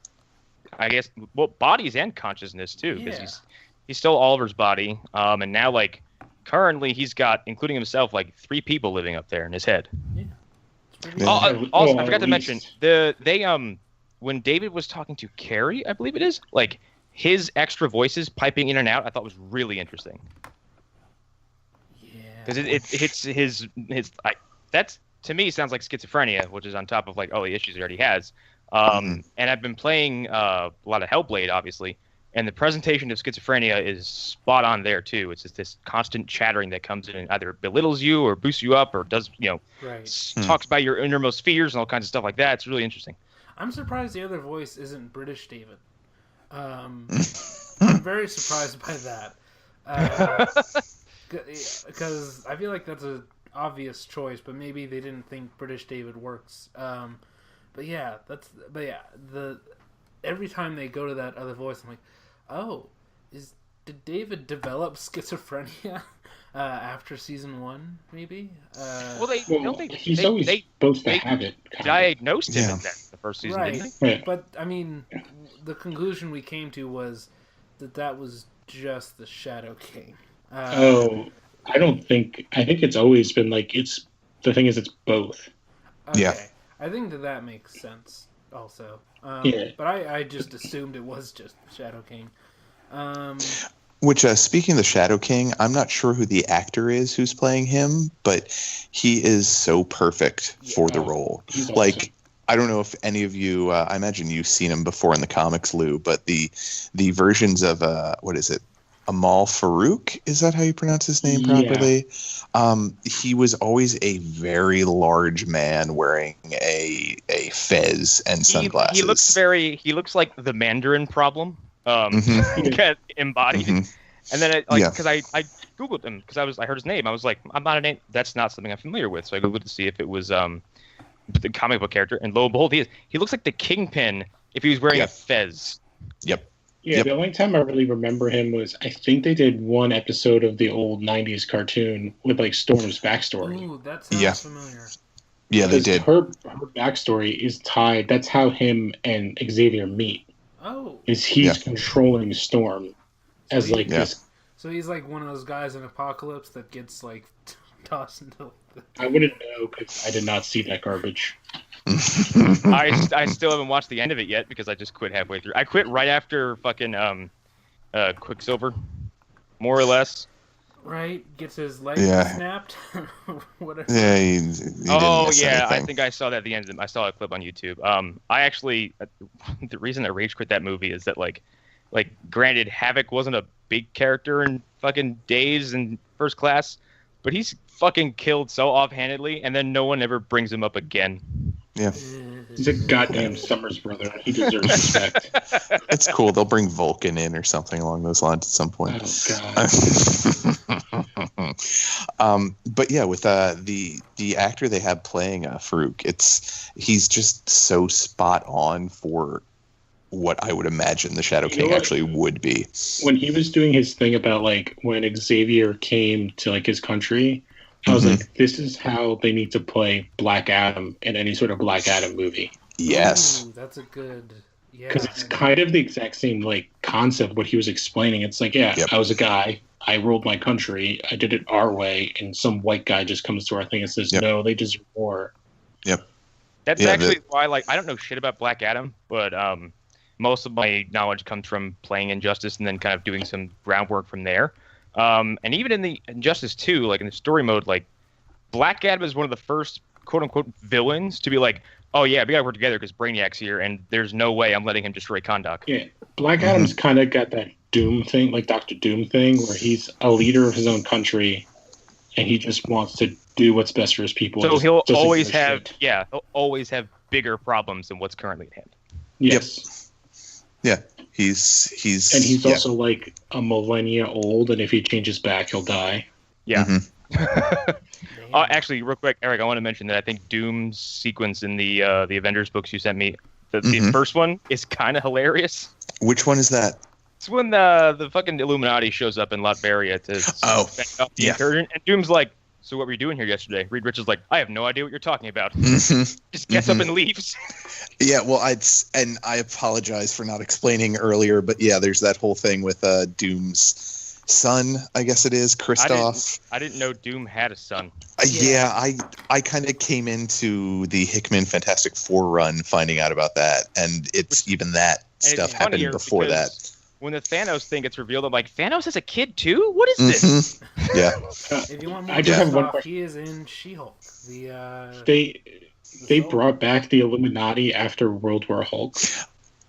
I guess, well, bodies and consciousness too, because he's still Oliver's body, and now like currently he's got, including himself, like 3 people living up there in his head. Yeah. Also, I forgot to mention when David was talking to Carrie, I believe it is, like his extra voices piping in and out, I thought was really interesting. Yeah. Because it hits his that's, to me, sounds like schizophrenia, which is on top of like all the issues he already has. And I've been playing a lot of Hellblade, obviously, and the presentation of schizophrenia is spot on there too. It's just this constant chattering that comes in and either belittles you or boosts you up or does, talks about your innermost fears and all kinds of stuff like that. It's really interesting. I'm surprised the other voice isn't British David. I'm very surprised by that. Because I feel like that's a obvious choice, but maybe they didn't think British David works. Every time they go to that other voice, I'm like, oh, did David develop schizophrenia after season 1? Maybe. He's always supposed to have it. Diagnosed him in the first season, right? Didn't they? Yeah. But I mean, the conclusion we came to was that was just the Shadow King. I don't think. I think it's always been like it's. The thing is, it's both. Okay. Yeah. I think that makes sense. Also, Yeah. But I just assumed it was just Shadow King. Which, speaking of the Shadow King, I'm not sure who the actor is who's playing him, but he is so perfect for the role. Like, awesome. I don't know if any of you, I imagine you've seen him before in the comics, Lou, but the versions of, what is it? Amal Farouk, is that how you pronounce his name properly? He was always a very large man wearing a fez and sunglasses. He looks like the Mandarin problem, embodied. And then because I googled him because I heard his name. I was like, I'm not a name. That's not something I'm familiar with. So I googled to see if it was the comic book character, and lo and behold, he looks like the Kingpin if he was wearing a fez. Yep. Yeah, the only time I really remember him was I think they did one episode of the old '90s cartoon with like Storm's backstory. Ooh, that sounds familiar. Yeah, they did. Her backstory is tied. That's how him and Xavier meet. Oh, he's controlling Storm as this. So he's like one of those guys in Apocalypse that gets like tossed into. I wouldn't know because I did not see that garbage. I still haven't watched the end of it yet because I just quit halfway through. I quit right after fucking Quicksilver, more or less. Right, gets his leg snapped. Whatever. Yeah, he didn't miss anything. I think I saw that at the end. I saw a clip on YouTube. I actually the reason I rage quit that movie is that like granted, Havoc wasn't a big character in fucking Days and First Class, but he's fucking killed so offhandedly, and then no one ever brings him up again. Yeah. He's a goddamn Summers brother. He deserves respect. It's cool. They'll bring Vulcan in or something along those lines at some point. Oh, God. But yeah, with the actor they have playing Farouk, he's just so spot on for what I would imagine the Shadow King actually would be. When he was doing his thing about like when Xavier came to like his country, I was like, this is how they need to play Black Adam in any sort of Black Adam movie. Yes. Ooh, that's a good... Yeah. Because it's kind of the exact same like concept, what he was explaining. It's like, I was a guy. I ruled my country. I did it our way. And some white guy just comes to our thing and says, no, they deserve more. Yep. That's actually why, like, I don't know shit about Black Adam, but most of my knowledge comes from playing Injustice and then kind of doing some groundwork from there. And even in the Injustice 2, like in the story mode, like Black Adam is one of the first quote unquote villains to be like, oh yeah, we gotta work together because Brainiac's here, and there's no way I'm letting him destroy Kahndaq. Yeah, Black Adam's kind of got that Doom thing, like Dr. Doom thing, where he's a leader of his own country, and he just wants to do what's best for his people. So he'll always have bigger problems than what's currently at hand. Yes. Yeah, he's and he's also like a millennia old, and if he changes back, he'll die. Yeah. Actually, real quick, Eric, I want to mention that I think Doom's sequence in the Avengers books you sent me The first one is kind of hilarious. Which one is that? It's when the fucking Illuminati shows up in Latveria to fend off the incursion, and Doom's like, "So what were you doing here yesterday?" Reed Richards like, "I have no idea what you're talking about." Just gets up and leaves. Yeah, well, I apologize for not explaining earlier, but yeah, there's that whole thing with Doom's son, I guess it is, Christoph. I didn't know Doom had a son. I kind of came into the Hickman Fantastic Four run finding out about that, and even that stuff happened before that. When the Thanos thing gets revealed, I'm like, Thanos has a kid too? What is this? Yeah. If you want more I just have one question. He is in She-Hulk. They brought back the Illuminati after World War Hulk.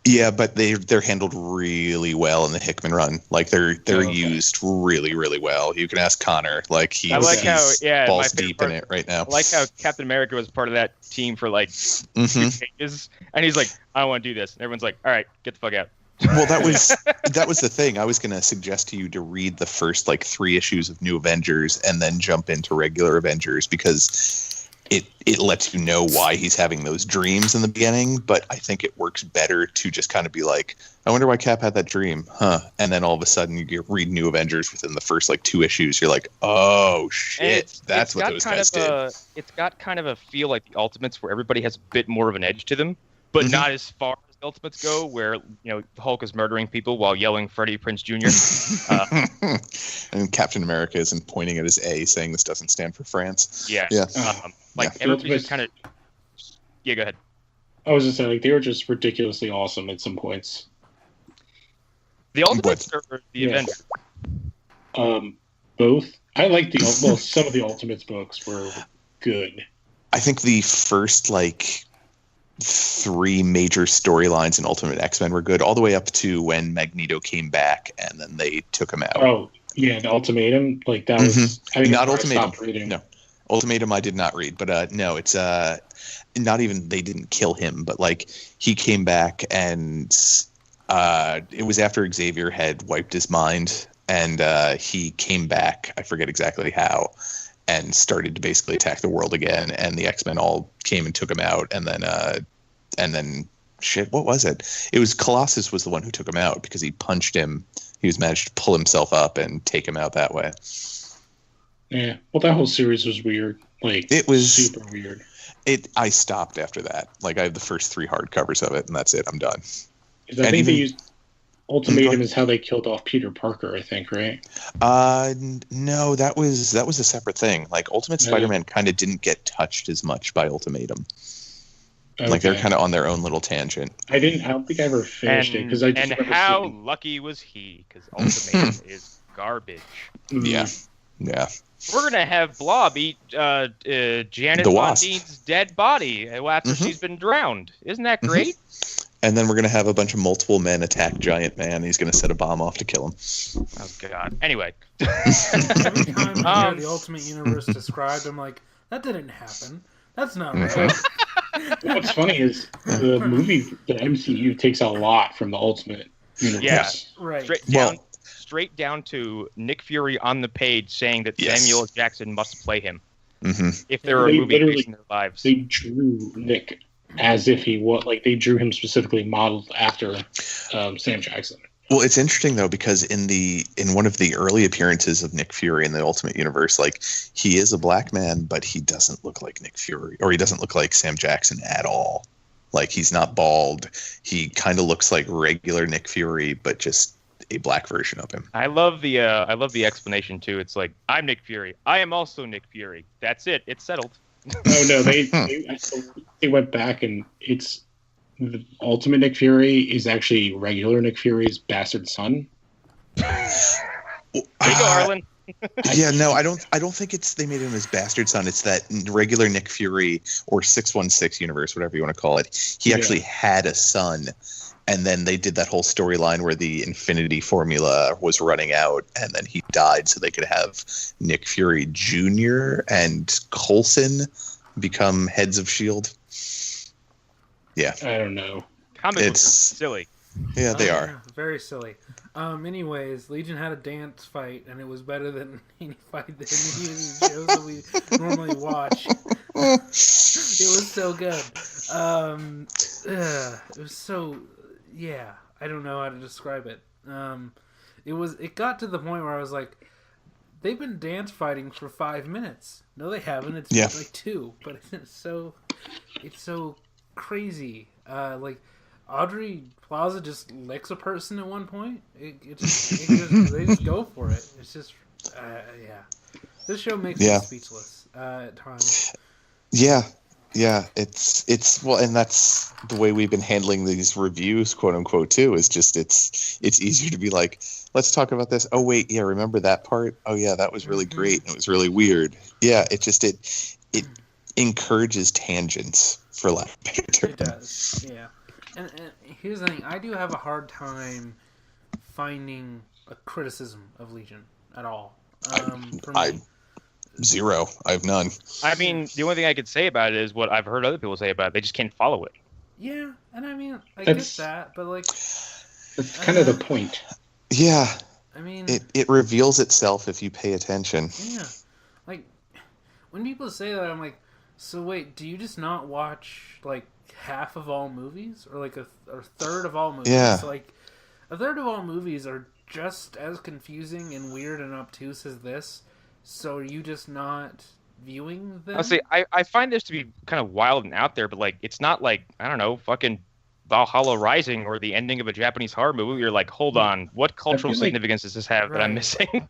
Yeah, but they're handled really well in the Hickman run. Like they're used really, really well. You can ask Connor. Like he's balls deep in it right now. I like how Captain America was part of that team for like 2 pages, and he's like, "I don't want to do this." And everyone's like, "All right, get the fuck out." Well, that was the thing. I was going to suggest to you to read the first 3 issues of New Avengers and then jump into regular Avengers, because it lets you know why he's having those dreams in the beginning. But I think it works better to just kind of be like, I wonder why Cap had that dream, huh? And then all of a sudden you read New Avengers within the first 2 issues. You're like, oh shit, that's what those guys did. It's got kind of a feel like the Ultimates, where everybody has a bit more of an edge to them, but not as far as the Ultimates go, where Hulk is murdering people while yelling Freddie Prinze Jr. And Captain America isn't pointing at his A, saying this doesn't stand for France. Yeah. Everybody just kind of. Yeah, go ahead. I was just saying, they were just ridiculously awesome at some points. The Ultimates or the Avengers? Both. I like some of the Ultimates books were good. I think the first 3 major storylines in Ultimate X-Men were good, all the way up to when Magneto came back and then they took him out. Oh, yeah, the Ultimatum, that was not Ultimatum. No, Ultimatum I did not read, but no, it's not even they didn't kill him, but he came back and it was after Xavier had wiped his mind, and he came back. I forget exactly how. And started to basically attack the world again, and the X-Men all came and took him out, and then shit, what was it? It was Colossus was the one who took him out because he punched him. He was managed to pull himself up and take him out that way. Yeah, well, that whole series was weird. It was super weird. I stopped after that. I have the first 3 hardcovers of it, and that's it. I'm done. I think they used Ultimatum is how they killed off Peter Parker, I think, right? No, that was a separate thing. Ultimate Spider-Man kind of didn't get touched as much by Ultimatum. Okay. They're kind of on their own little tangent. I don't think I ever finished it because I just remember how lucky was he? Because Ultimatum is garbage. Yeah. We're gonna have Blob eat Janet Von D's dead body after she's been drowned. Isn't that great? And then we're going to have a bunch of multiple men attack Giant Man. He's going to set a bomb off to kill him. Oh, God. Anyway. Every time I hear the Ultimate Universe described, I'm like, that didn't happen. That's not real. What's funny is the MCU takes a lot from the Ultimate Universe. Yeah, right. Straight down to Nick Fury on the page saying that Samuel L. Jackson must play him. If there were a movie based in their lives. They drew Nick as if he was they drew him specifically modeled after Sam Jackson. Well, it's interesting though, because in one of the early appearances of Nick Fury in the Ultimate Universe, he is a black man, but he doesn't look like Nick Fury, or he doesn't look like Sam Jackson at all. He's not bald. He kind of looks like regular Nick Fury, but just a black version of him. I love the explanation too. It's I'm Nick Fury. I am also Nick Fury. That's it. It's settled. Oh no, they went back, and it's the Ultimate Nick Fury is actually regular Nick Fury's bastard son. There you go, Arlen. Yeah, no, I don't think they made him his bastard son. It's that regular Nick Fury or 616 universe, whatever you want to call it. He actually had a son. And then they did that whole storyline where the Infinity Formula was running out, and then he died so they could have Nick Fury Jr. and Coulson become heads of S.H.I.E.L.D. Yeah. I don't know. Comic books are silly. Yeah, they are. Yeah, very silly. Anyways, Legion had a dance fight, and it was better than any fight that any of these shows that we normally watch. was so good. It was so, yeah. I don't know how to describe it. It got to the point where I was like, they've been dance fighting for 5 minutes. No, they haven't. It's been like 2, but it's so crazy. Like Audrey Plaza just licks a person at one point. They just go for it. It's just, yeah. This show makes me speechless at times. Yeah. It's well, and that's the way we've been handling these reviews, quote unquote, too. Is just it's easier to be like, let's talk about this. Oh wait, yeah, remember that part? Oh yeah, that was really great. And it was really weird. Yeah, it encourages tangents, for lack of a better term. It does. Yeah. And here's the thing: I do have a hard time finding a criticism of Legion at all. For me. Zero. I have none. I mean, the only thing I could say about it is what I've heard other people say about it. They just can't follow it. Yeah, and I mean, I get that, but like... That's kind of the point. Yeah. I mean... It reveals itself if you pay attention. Yeah. Like, when people say that, I'm like, so wait, do you just not watch, like, half of all movies? Or, like, a third of all movies? Yeah. Like, a third of all movies are just as confusing and weird and obtuse as this. So are you just not viewing them? Honestly, I find this to be kind of wild and out there, but like it's not like, I don't know, fucking Valhalla Rising or the ending of a Japanese horror movie where you're like, hold on, what cultural significance does this have that I'm missing?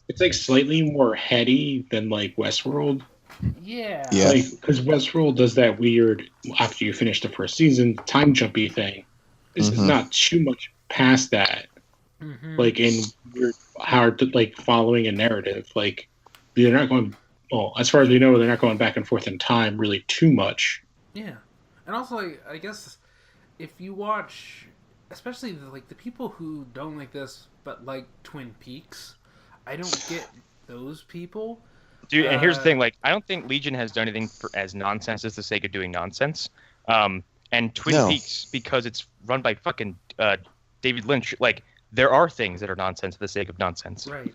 It's like slightly more heady than like Westworld. Yeah. Like, because Westworld does that weird, after you finish the first season, time jumpy thing. This is not too much past that. Like, in weird, hard to, like, following a narrative. Like, they're not going, well, as far as we know, they're not going back and forth in time really too much. Yeah. And also, like, I guess if you watch, especially the people who don't like this but like Twin Peaks, I don't get those people. Dude, and here's the thing, like, I don't think Legion has done anything as nonsense as the sake of doing nonsense. And Twin Peaks, because it's run by fucking David Lynch, like, there are things that are nonsense for the sake of nonsense. Right.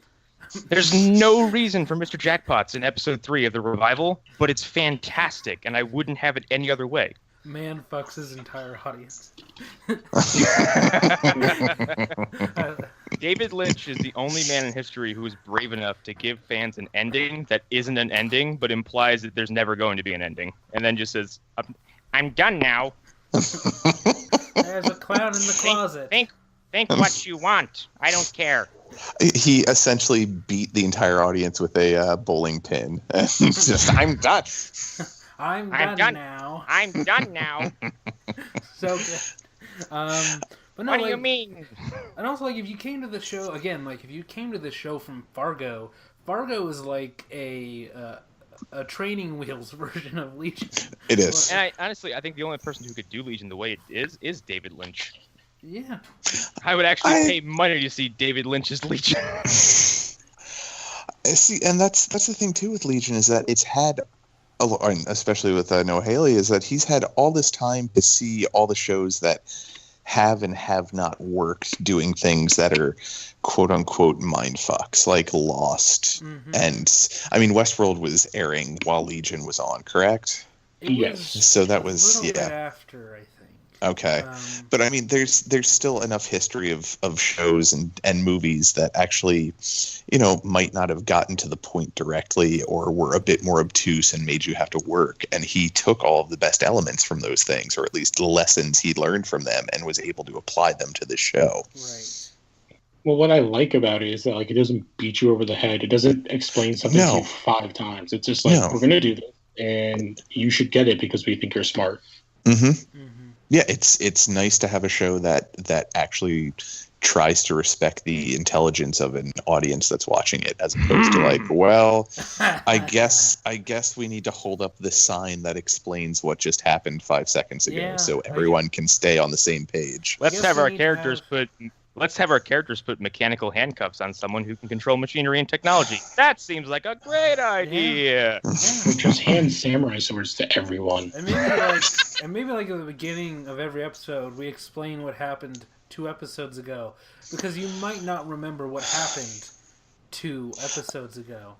There's no reason for Mr. Jackpots in episode 3 of the revival, but it's fantastic, and I wouldn't have it any other way. Man fucks his entire audience. David Lynch is the only man in history who is brave enough to give fans an ending that isn't an ending, but implies that there's never going to be an ending, and then just says, I'm done now. There's a clown in the closet. Think what you want. I don't care. He essentially beat the entire audience with a bowling pin. Just, I'm done. I'm done now. I'm done now. So good. But no, what do you mean? And also, like, if you came to the show again, like if you came to the show from Fargo is like a training wheels version of Legion. It is. And I think the only person who could do Legion the way it is David Lynch. Yeah. I would actually pay money to see David Lynch's Legion. See, and that's the thing too with Legion is that it's had, especially with Noah Haley, is that he's had all this time to see all the shows that have and have not worked doing things that are quote unquote mind fucks, like Lost. And I mean, Westworld was airing while Legion was on, correct? Yes. So that was a little bit after, I think. Okay. But I mean, there's still enough history of shows and movies that actually, might not have gotten to the point directly or were a bit more obtuse and made you have to work. And he took all of the best elements from those things, or at least the lessons he learned from them, and was able to apply them to the show. Right. Well, what I like about it is that, like, it doesn't beat you over the head. It doesn't explain something to you 5 times. It's just like, we're going to do this, and you should get it because we think you're smart. Yeah, it's nice to have a show that actually tries to respect the intelligence of an audience that's watching it, as opposed to like, well, I guess we need to hold up this sign that explains what just happened 5 seconds ago, so everyone can stay on the same page. Let's have our characters put mechanical handcuffs on someone who can control machinery and technology. That seems like a great idea. Just hand samurai swords to everyone. And maybe like at the beginning of every episode, we explain what happened 2 episodes ago, because you might not remember what happened 2 episodes ago.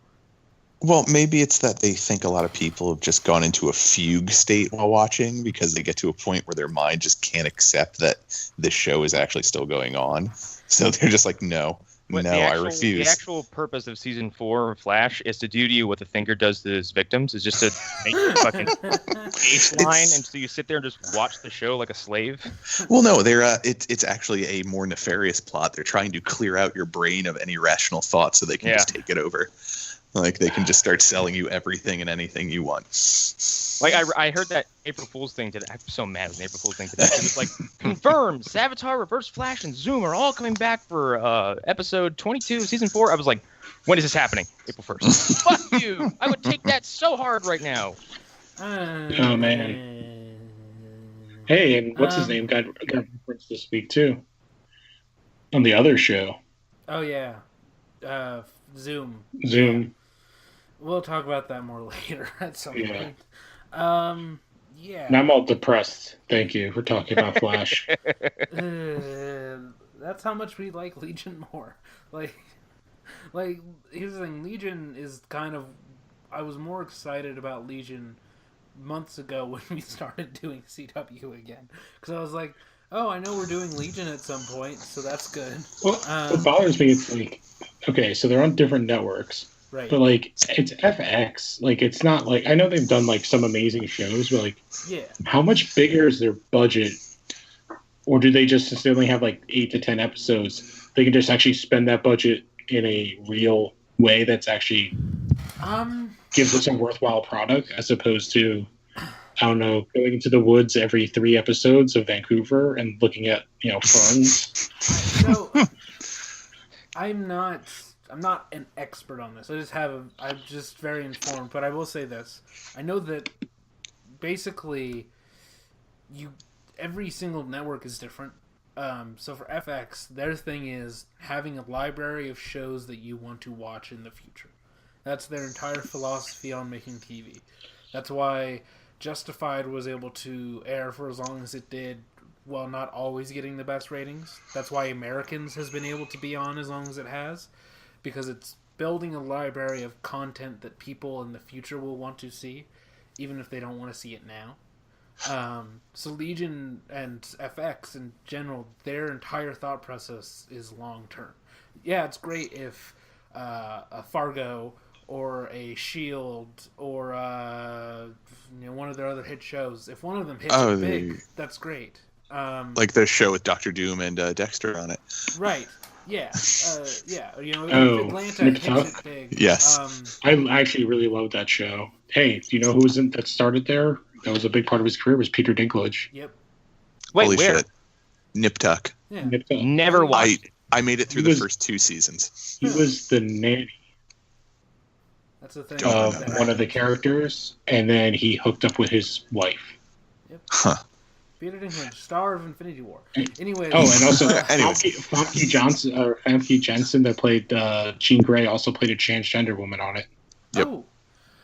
Well, maybe it's that they think a lot of people have just gone into a fugue state while watching because they get to a point where their mind just can't accept that this show is actually still going on. So they're just like, no, I refuse. The actual purpose of season 4 of Flash is to do to you what the Thinker does to his victims, is just to make you fucking baseline, and so you sit there and just watch the show like a slave. Well, no, it's actually a more nefarious plot. They're trying to clear out your brain of any rational thought so they can just take it over. Like, they can just start selling you everything and anything you want. Like, I heard that April Fool's thing today. I'm so mad with an April Fool's thing today. It was like, confirmed, Savitar, Reverse Flash, and Zoom are all coming back for episode 22 of season 4. I was like, when is this happening? April 1st. Fuck you! I would take that so hard right now. Oh, man. Hey, and what's his name? Got referenced this week, too. On the other show. Oh, yeah. Zoom. We'll talk about that more later at some point. Yeah. And I'm all depressed. Thank you for talking about Flash. That's how much we like Legion more. Like here's the thing. Legion is kind of... I was more excited about Legion months ago when we started doing CW again. Because I was like, oh, I know we're doing Legion at some point, so that's good. Well, what bothers me is like, okay, so they're on different networks. Right. But, like, it's FX. Like, it's not like... I know they've done, like, some amazing shows, but, like... Yeah. How much bigger is their budget? Or do they just, since they only have, like, 8 to 10 episodes, they can just actually spend that budget in a real way that's actually... gives us a worthwhile product, as opposed to, I don't know, going into the woods every 3 episodes of Vancouver and looking at, ferns? I'm not an expert on this. I'm just very informed, but I will say this. I know that basically every single network is different. So for FX, their thing is having a library of shows that you want to watch in the future. That's their entire philosophy on making TV. That's why Justified was able to air for as long as it did, while not always getting the best ratings. That's why Americans has been able to be on as long as it has. Because it's building a library of content that people in the future will want to see, even if they don't want to see it now. So Legion and FX in general, their entire thought process is long-term. Yeah, it's great if a Fargo or a Shield or one of their other hit shows, if one of them hits big, that's great. Like the show with Dr. Doom and Dexter on it. Right. Yeah, if Atlanta hits it big. Yes. I actually really loved that show. Hey, do you know who was that started there? That was a big part of his career, was Peter Dinklage. Yep. Wait, Holy where? shit. Nip Tuck. Yeah. Nip Tuck. Never watched. I made it through the first 2 seasons. He was the nanny That's the thing. of one of the characters, and then he hooked up with his wife. Yep. Huh. Peter Dinklage, star of Infinity War. Anyways. Oh, and also Anyways. Famke Jensen that played Jean Grey also played a transgender woman on it. Yep. Oh.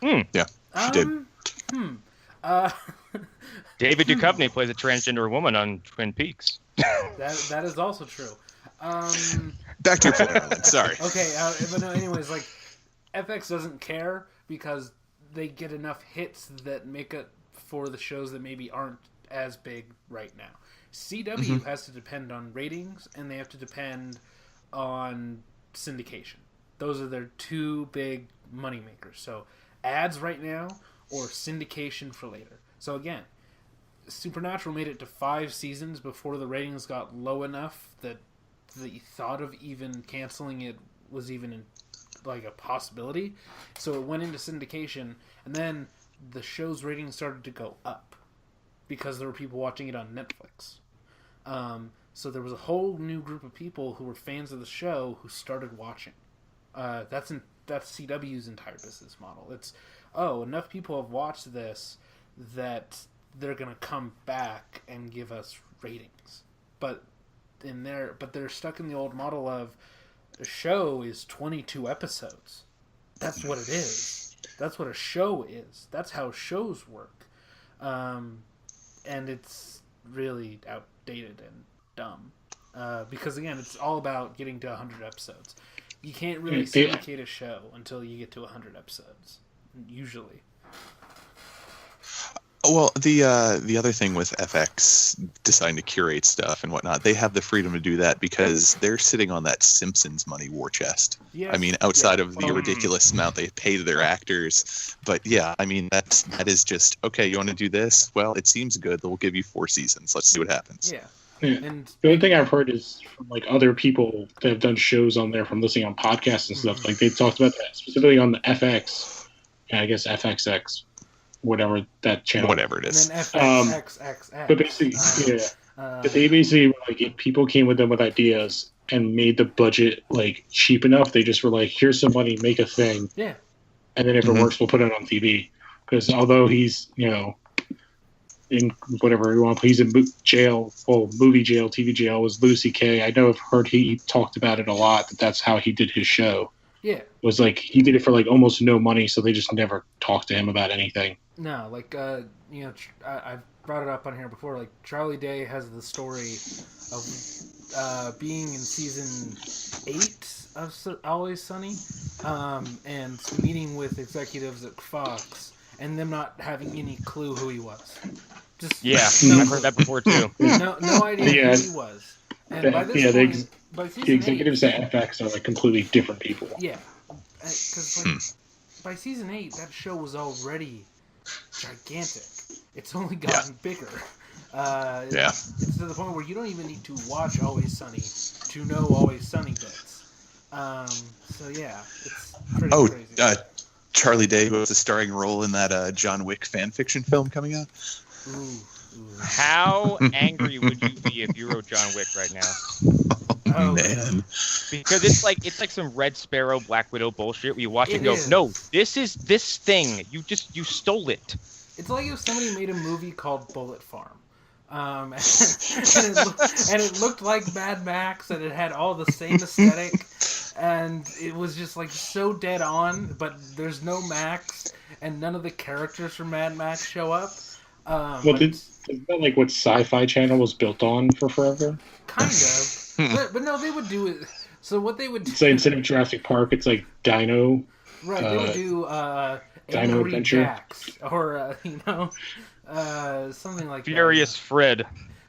Yeah, she did. David Duchovny plays a transgender woman on Twin Peaks. That is also true. Back to your point, Arlen. Sorry. Okay, but no, anyways, like, FX doesn't care because they get enough hits that make it for the shows that maybe aren't as big right now. CW has to depend on ratings, and they have to depend on syndication. Those are their 2 big moneymakers. So ads right now or syndication for later. So again, Supernatural made it to 5 seasons before the ratings got low enough that the thought of even canceling it was even like a possibility. So it went into syndication, and then the show's ratings started to go up because there were people watching it on Netflix. So there was a whole new group of people who were fans of the show who started watching. That's CW's entire business model. It's, enough people have watched this that they're gonna come back and give us ratings. But they're stuck in the old model of a show is 22 episodes. That's what it is. That's what a show is. That's how shows work. And it's really outdated and dumb. Because again, it's all about getting to 100 episodes. You can't really syndicate a show until you get to 100 episodes, usually. Well, the other thing with FX deciding to curate stuff and whatnot, they have the freedom to do that because they're sitting on that Simpsons money war chest. Yes. I mean, outside of the ridiculous amount they pay to their actors, but yeah, I mean that is just okay. You want to do this? Well, it seems good. We'll give you 4 seasons. Let's see what happens. Yeah. And the only thing I've heard is from like other people that have done shows on there, from listening on podcasts and stuff. Like they talked about that specifically on the FX. Yeah, I guess FXX. Whatever that channel, whatever it is, and then FXXX. But basically, but they basically like if people came with them with ideas and made the budget like cheap enough, they just were like, "Here's some money, make a thing." Yeah. And then if it works, we'll put it on TV. Because although he's in whatever you want, he's in jail, movie jail, TV jail, was Louis C.K. I know I've heard he talked about it a lot. That's how he did his show. Yeah. Was like he did it for like almost no money, so they just never talked to him about anything. No, like I've brought it up on here before. Like Charlie Day has the story of being in season 8 of Always Sunny, and meeting with executives at Fox, and them not having any clue who he was. Just I've heard that before too. No idea who he was. And by this point, by season the executives 8, at FX are like completely different people. Yeah, because by season 8, that show was already gigantic. It's only gotten bigger. It's to the point where you don't even need to watch Always Sunny to know Always Sunny bits. So yeah, it's pretty crazy. Charlie Day was a starring role in that John Wick fan fiction film coming out. Ooh. How angry would you be if you wrote John Wick right now? Oh man! Because it's like some Red Sparrow, Black Widow bullshit. Where you watch it and go, no, this is this thing. You stole it. It's like if somebody made a movie called Bullet Farm, and it looked like Mad Max, and it had all the same aesthetic, and it was just like so dead on. But there's no Max, and none of the characters from Mad Max show up. Isn't that like what Sci-Fi Channel was built on for forever? Kind of. but no, they would do it. So what they would do... So instead of Jurassic Park, it's like Dino... Right, they would do Dino Angry Adventure. Jacks, or, something like Furious that. Fred.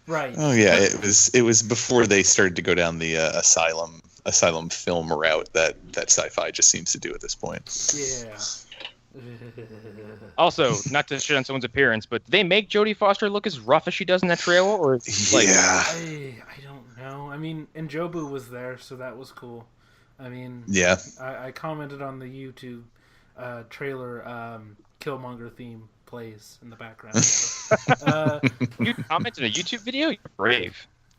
Right. Oh yeah, it was before they started to go down the asylum film route that Sci-Fi just seems to do at this point. Yeah. Also, not to shit on someone's appearance, but did they make Jodie Foster look as rough as she does in that trailer? Or like, I don't know. I mean, and Jobu was there, so that was cool. I mean, yeah. I commented on the YouTube trailer. Killmonger theme plays in the background. You commented a YouTube video? You're brave.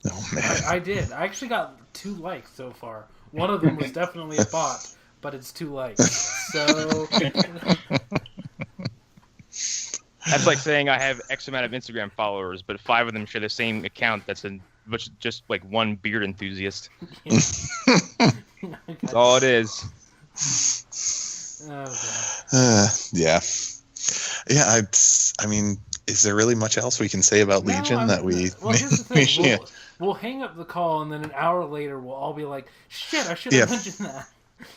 Oh man, I did. I actually got 2 likes so far. One of them was definitely a bot. But it's 2 likes. So that's like saying I have X amount of Instagram followers, but 5 of them share the same account. That's just like one beard enthusiast. That's all it is. Yeah. I mean, is there really much else we can say about Legion that we? Well, here's the thing. We'll hang up the call, and then an hour later, we'll all be like, "Shit, I should have mentioned that."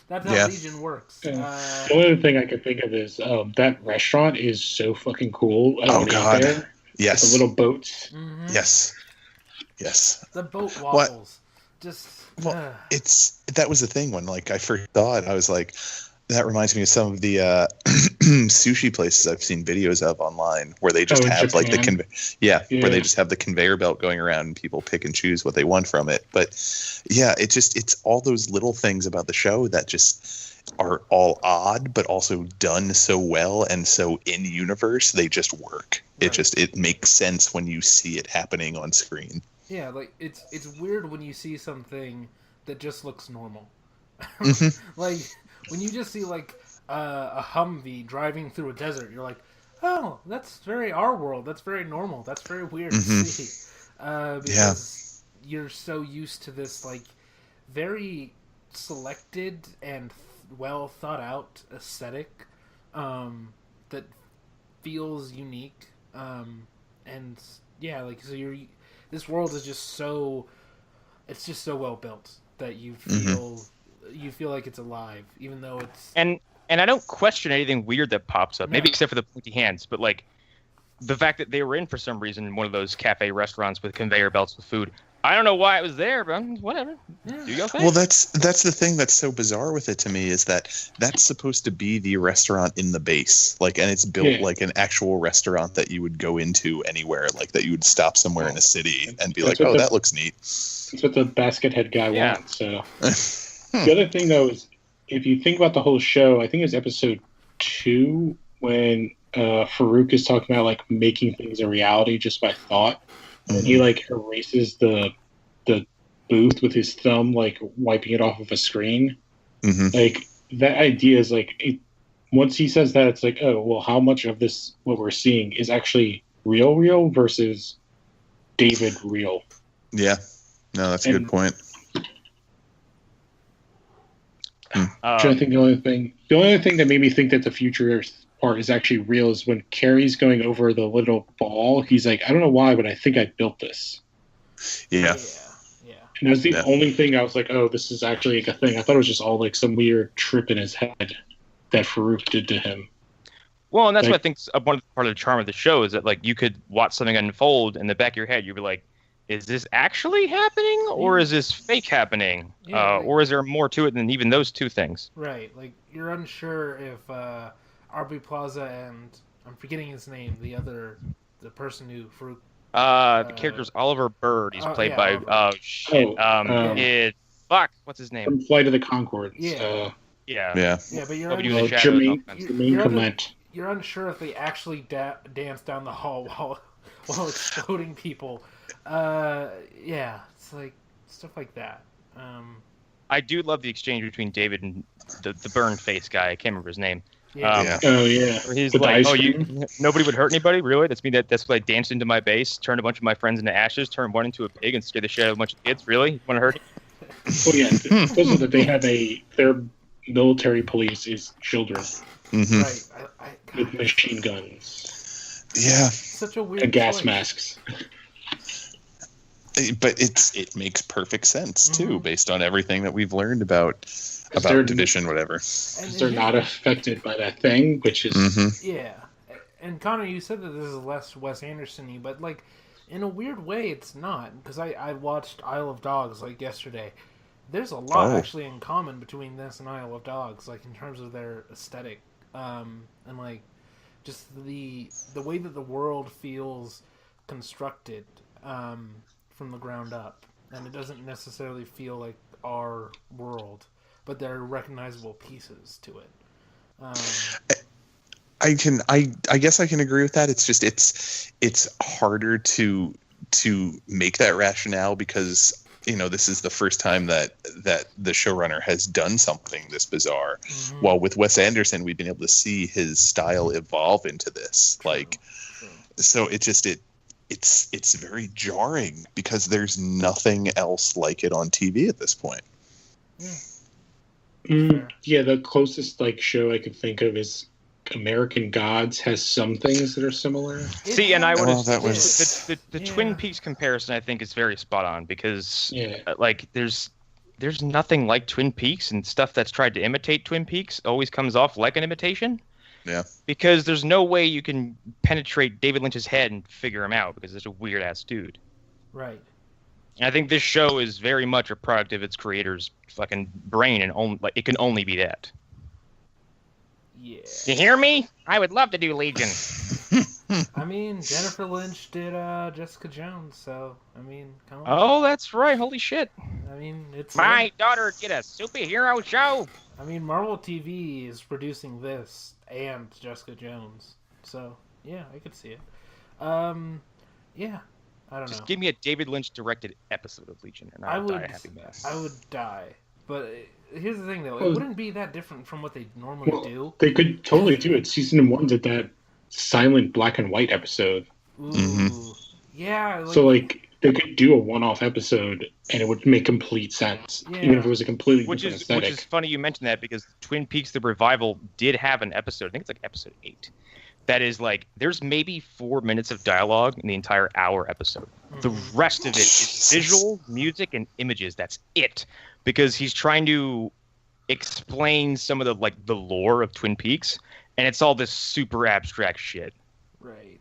That's how Legion works. The only thing I can think of is that restaurant is so fucking cool. Oh god, there. Yes, the little boats. Mm-hmm. Yes. The boat waffles. That was the thing when like I first saw it. I was like, that reminds me of some of the sushi places I've seen videos of online where they just have like where they just have the conveyor belt going around and people pick and choose what they want from it. But yeah, it's all those little things about the show that just are all odd, but also done so well and so in universe, they just work. Right. It makes sense when you see it happening on screen. Yeah, like it's weird when you see something that just looks normal. Like when you just see like a Humvee driving through a desert, you're like, oh, that's very our world. That's very normal. That's very weird to see. Because you're so used to this like very selected and well thought out aesthetic that feels unique. And yeah, like so this world is just so well built that you feel you feel like it's alive, even though it's And I don't question anything weird that pops up, maybe except for the pointy hands, but like the fact that they were in for some reason in one of those cafe restaurants with conveyor belts with food. I don't know why it was there, but whatever. Do your thing. Well, that's the thing that's so bizarre with it to me is that that's supposed to be the restaurant in the base, like, and it's built like an actual restaurant that you would go into anywhere, like that you would stop somewhere in a city and be like, oh, that looks neat. That's what the basket head guy wants. So the other thing though is, if you think about the whole show, I think it's episode 2 when Farouk is talking about like making things a reality just by thought. And he like erases the booth with his thumb, like wiping it off of a screen. Like that idea is like once he says that, it's like, oh well, how much of this what we're seeing is actually real versus David real? Yeah, no, that's a good point. I think the only thing that made me think that the future part is actually real is when Carrie's going over the little ball. He's like, I don't know why, but I think I built this. Yeah. And that was the only thing I was like, oh, this is actually like a thing. I thought it was just all like some weird trip in his head that Farouk did to him. Well, and that's what I think part of the charm of the show is that like you could watch something unfold in the back of your head. You'd be like, is this actually happening, or is this fake happening? Or is there more to it than even those two things? Right. Like, you're unsure if Aubrey Plaza and I'm forgetting his name, the person who the character's Oliver Bird. He's played by what's his name? From Flight of the Conchords. Yeah. But you're unsure if they actually dance down the hall while exploding people. It's like stuff like that. I do love the exchange between David and the burn face guy. I can't remember his name. He's like, nobody would hurt anybody, really? That's what I danced into my base, turned a bunch of my friends into ashes, turned one into a pig, and scared the shit out of a bunch of kids. Really? You want to hurt me? Oh yeah, because that they have their military police is children, right? With machine guns. Yeah, such a weird and gas choice. Masks. But it makes perfect sense too, based on everything that we've learned about Division, whatever. Because they're not affected by that thing, which is And Connor, you said that this is less Wes Anderson-y, but like in a weird way, it's not. Because I watched Isle of Dogs like yesterday. There's a lot actually in common between this and Isle of Dogs, like in terms of their aesthetic, and like just the way that the world feels constructed from the ground up, and it doesn't necessarily feel like our world, but there are recognizable pieces to it. I guess I can agree with that. It's just it's harder to make that rationale because this is the first time that the showrunner has done something this bizarre. While with Wes Anderson, we've been able to see his style evolve into this. So it's very jarring because there's nothing else like it on TV at this point. The closest show I could think of is American Gods has some things that are similar. See, and I would the Twin Peaks comparison I think is very spot on because there's nothing like Twin Peaks, and stuff that's tried to imitate Twin Peaks always comes off like an imitation. Yeah. Because there's no way you can penetrate David Lynch's head and figure him out because it's a weird ass dude. Right. And I think this show is very much a product of its creator's fucking brain, and it can only be that. Yeah. You hear me? I would love to do Legion. I mean, Jennifer Lynch did Jessica Jones, so I mean, come on. Oh, that's right. Holy shit. I mean, it's my daughter get a superhero show. I mean, Marvel TV is producing this and Jessica Jones, so yeah, I could see it. I don't know. Just give me a David Lynch directed episode of Legion, and I would die a happy mess. I would die, but here's the thing, though. It wouldn't be that different from what they normally do. They could totally do it. Season 1 did that silent black and white episode. Ooh. Yeah. They could do a one-off episode, and it would make complete sense, even if it was a completely different aesthetic. Which is funny you mentioned that, because Twin Peaks: The Revival did have an episode. I think it's episode 8. That is there's maybe 4 minutes of dialogue in the entire hour episode. The rest of it is visual, music, and images. That's it. Because he's trying to explain some of the lore of Twin Peaks, and it's all this super abstract shit. Right.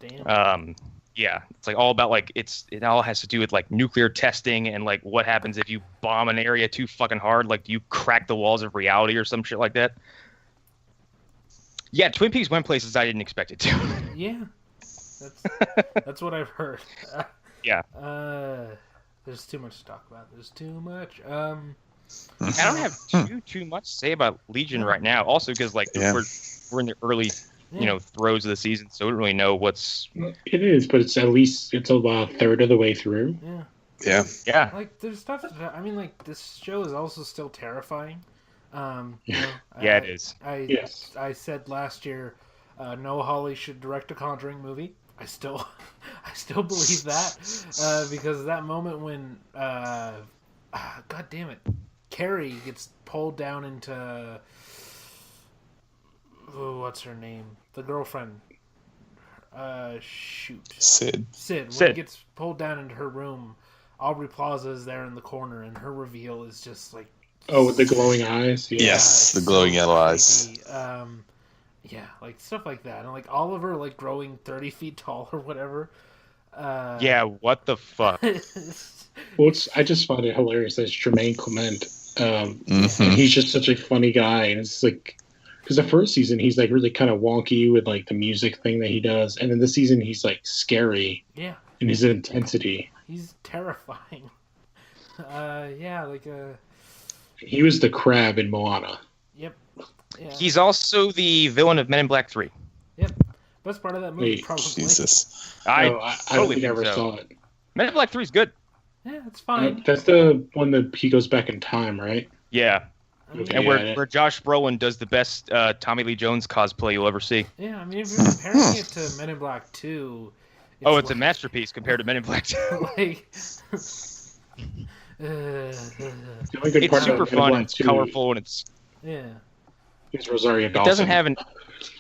Damn. Yeah, it's like all about like it all has to do with like nuclear testing and like what happens if you bomb an area too fucking hard. Like, do you crack the walls of reality or some shit like that? Yeah, Twin Peaks went places I didn't expect it to. Yeah, that's what I've heard. Yeah. There's too much to talk about. There's too much. I don't have too much to say about Legion right now. Also, because like we're in the early throes of the season, so we don't really know what's. It is, but it's about a third of the way through. Yeah. Like there's stuff. I mean, like this show is also still terrifying. It is. I said last year, Noah Hawley should direct a Conjuring movie. I still believe that because that moment when God damn it, Carrie gets pulled down into what's her name? The girlfriend. Sid. When he gets pulled down into her room, Aubrey Plaza is there in the corner, and her reveal is just like. Oh, with the glowing eyes? Yeah. Yes, the glowing yellow eyes. Yeah, like stuff like that. And like Oliver like growing 30 feet tall or whatever. Yeah, what the fuck? Well, I just find it hilarious that it's Jermaine Clement. And he's just such a funny guy. And it's like, because the first season he's like really kind of wonky with like the music thing that he does. And then this season he's like scary. Yeah. In his intensity. He's terrifying. He was the crab in Moana. Yep. Yeah. He's also the villain of Men in Black 3. Yep. Best part of that movie, probably. Jesus. I don't think I ever saw it. Men in Black 3 is good. Yeah, it's fine. That's the one that he goes back in time, right? Yeah. And where Josh Brolin does the best Tommy Lee Jones cosplay you'll ever see. Yeah, I mean, if you're comparing it to Men in Black 2... It's a masterpiece compared to Men in Black 2. It's super fun, and it's colorful, and it's... Yeah. It's Rosario Dawson.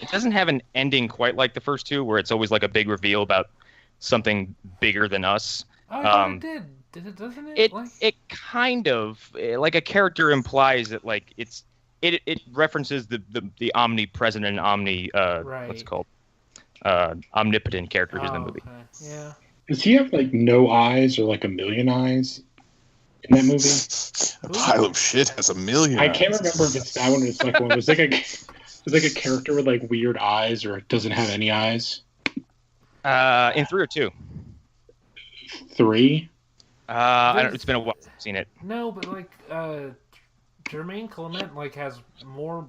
It doesn't have an ending quite like the first two, where it's always like a big reveal about something bigger than us. Oh, I thought it did. Doesn't it? It kind of, like a character implies that like it references the omnipresent and what's it called? Omnipotent characters in the movie. Okay. Yeah. Does he have like no eyes or like a million eyes in that movie? A pile of shit has a million I eyes. can't remember if it's that one or the second one. It's like a character with like weird eyes or it doesn't have any eyes. In 3 or 2? 3? It's been a while since I've seen it. No, but like Jermaine Clement like has more.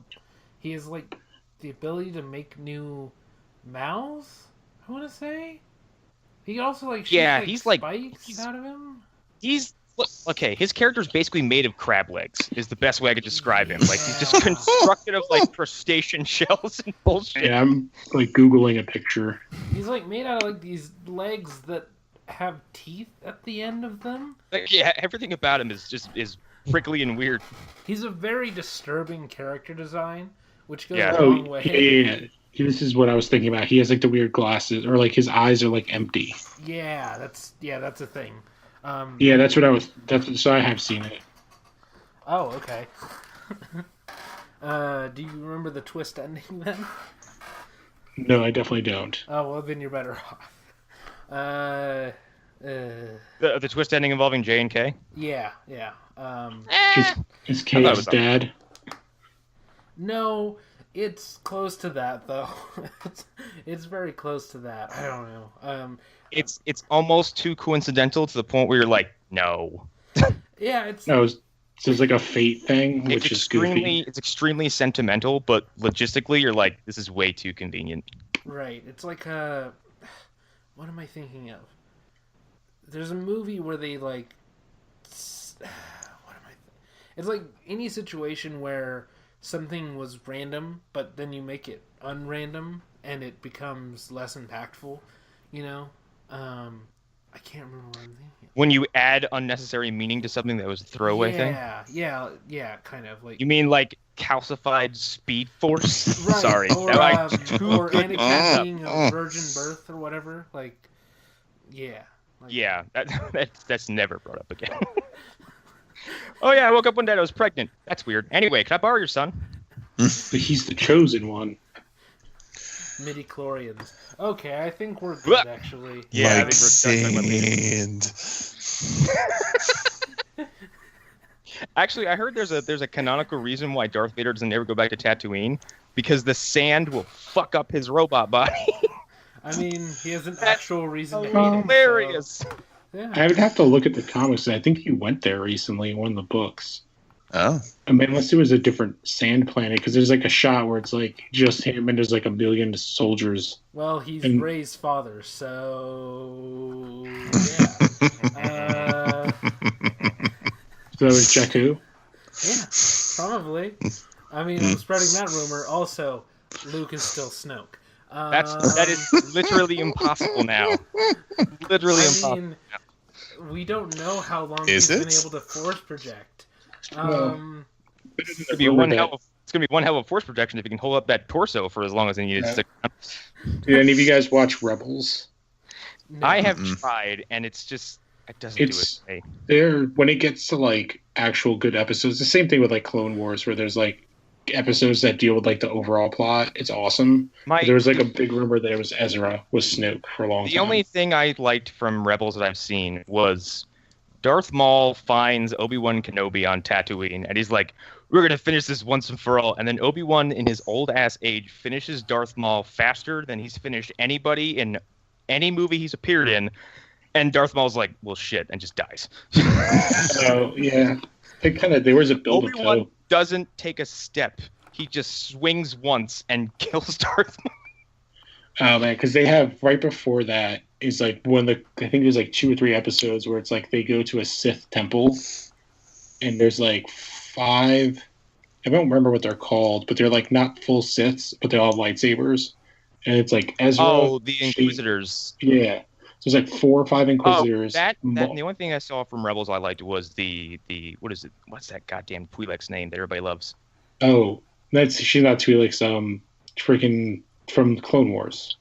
He has like the ability to make new mouths. I want to say. He also like shoots, he's spikes out of him. His character's basically made of crab legs. Is the best way I could describe him. Like he's just constructed of like crustacean shells and bullshit. Yeah, I'm like Googling a picture. He's like made out of like these legs that have teeth at the end of them. Like, yeah, everything about him is prickly and weird. He's a very disturbing character design, which goes a Oh, long way. yeah. This is what I was thinking about. He has like the weird glasses, or like his eyes are like empty. Yeah, that's a thing. Yeah, that's what I was. So I have seen it. Oh, okay. Do you remember the twist ending then? No, I definitely don't. Oh well, then you're better off. The twist ending involving J and K. Yeah. Is K's dad? No, it's close to that though. It's very close to that. I don't know. It's almost too coincidental to the point where you're like, no. Yeah, it's no. So it's like a fate thing, which is goofy. It's extremely sentimental, but logistically, you're like, this is way too convenient. Right. It's like what am I thinking of? There's a movie where they like. It's like any situation where something was random, but then you make it unrandom, and it becomes less impactful. You know. I can't remember what I'm thinking. When you add unnecessary meaning to something that was a throwaway thing? Yeah, kind of. Like. You mean like calcified Speed Force? Right. Sorry. Or Anakin being a virgin birth or whatever. Like, yeah. Yeah, that's never brought up again. Oh yeah, I woke up one day and I was pregnant. That's weird. Anyway, can I borrow your son? But he's the chosen one. Midi-chlorians. Okay, I think we're good, actually. Yeah, like sand. Actually, I heard there's a canonical reason why Darth Vader doesn't ever go back to Tatooine, because the sand will fuck up his robot body. I mean, he has an actual reason to hate it. Hilarious. So, yeah. I would have to look at the comics. I think he went there recently in one of the books. Oh. I mean, unless it was a different sand planet, because there's like a shot where it's like just him and there's like 1 million soldiers. Well, he's Rey's father, so yeah. So that was Jakku? Yeah, probably. I mean, I'm spreading that rumor. Also, Luke is still Snoke. That is literally impossible now. Literally impossible. Mean, we don't know how long Is he's it? been able to force project. It's gonna be one hell of force projection if you can hold up that torso for as long as he needs to. Did any of you guys watch Rebels? No. I have tried, and it doesn't do it for me. There, when it gets to like actual good episodes, the same thing with like Clone Wars, where there's like episodes that deal with like the overall plot. It's awesome. There was like a big rumor that it was Ezra was Snoke for a long time. The only thing I liked from Rebels that I've seen was Darth Maul finds Obi-Wan Kenobi on Tatooine, and he's like, "We're gonna finish this once and for all." And then Obi-Wan, in his old ass age, finishes Darth Maul faster than he's finished anybody in any movie he's appeared in. And Darth Maul's like, "Well, shit," and just dies. So yeah, there was a build up. Obi-Wan doesn't take a step. He just swings once and kills Darth Maul. Oh man, because they have right before that is like I think there's like 2 or 3 episodes where it's like they go to a Sith temple, and there's like 5. I don't remember what they're called, but they're like not full Siths, but they all have lightsabers, and it's like Ezra. Oh, the Inquisitors. Yeah. So there's like 4 or 5 Inquisitors. Oh, the only thing I saw from Rebels I liked was the what is it? What's that goddamn Twi'lek's name that everybody loves? Oh, she's not Twi'lek's. Freaking from Clone Wars.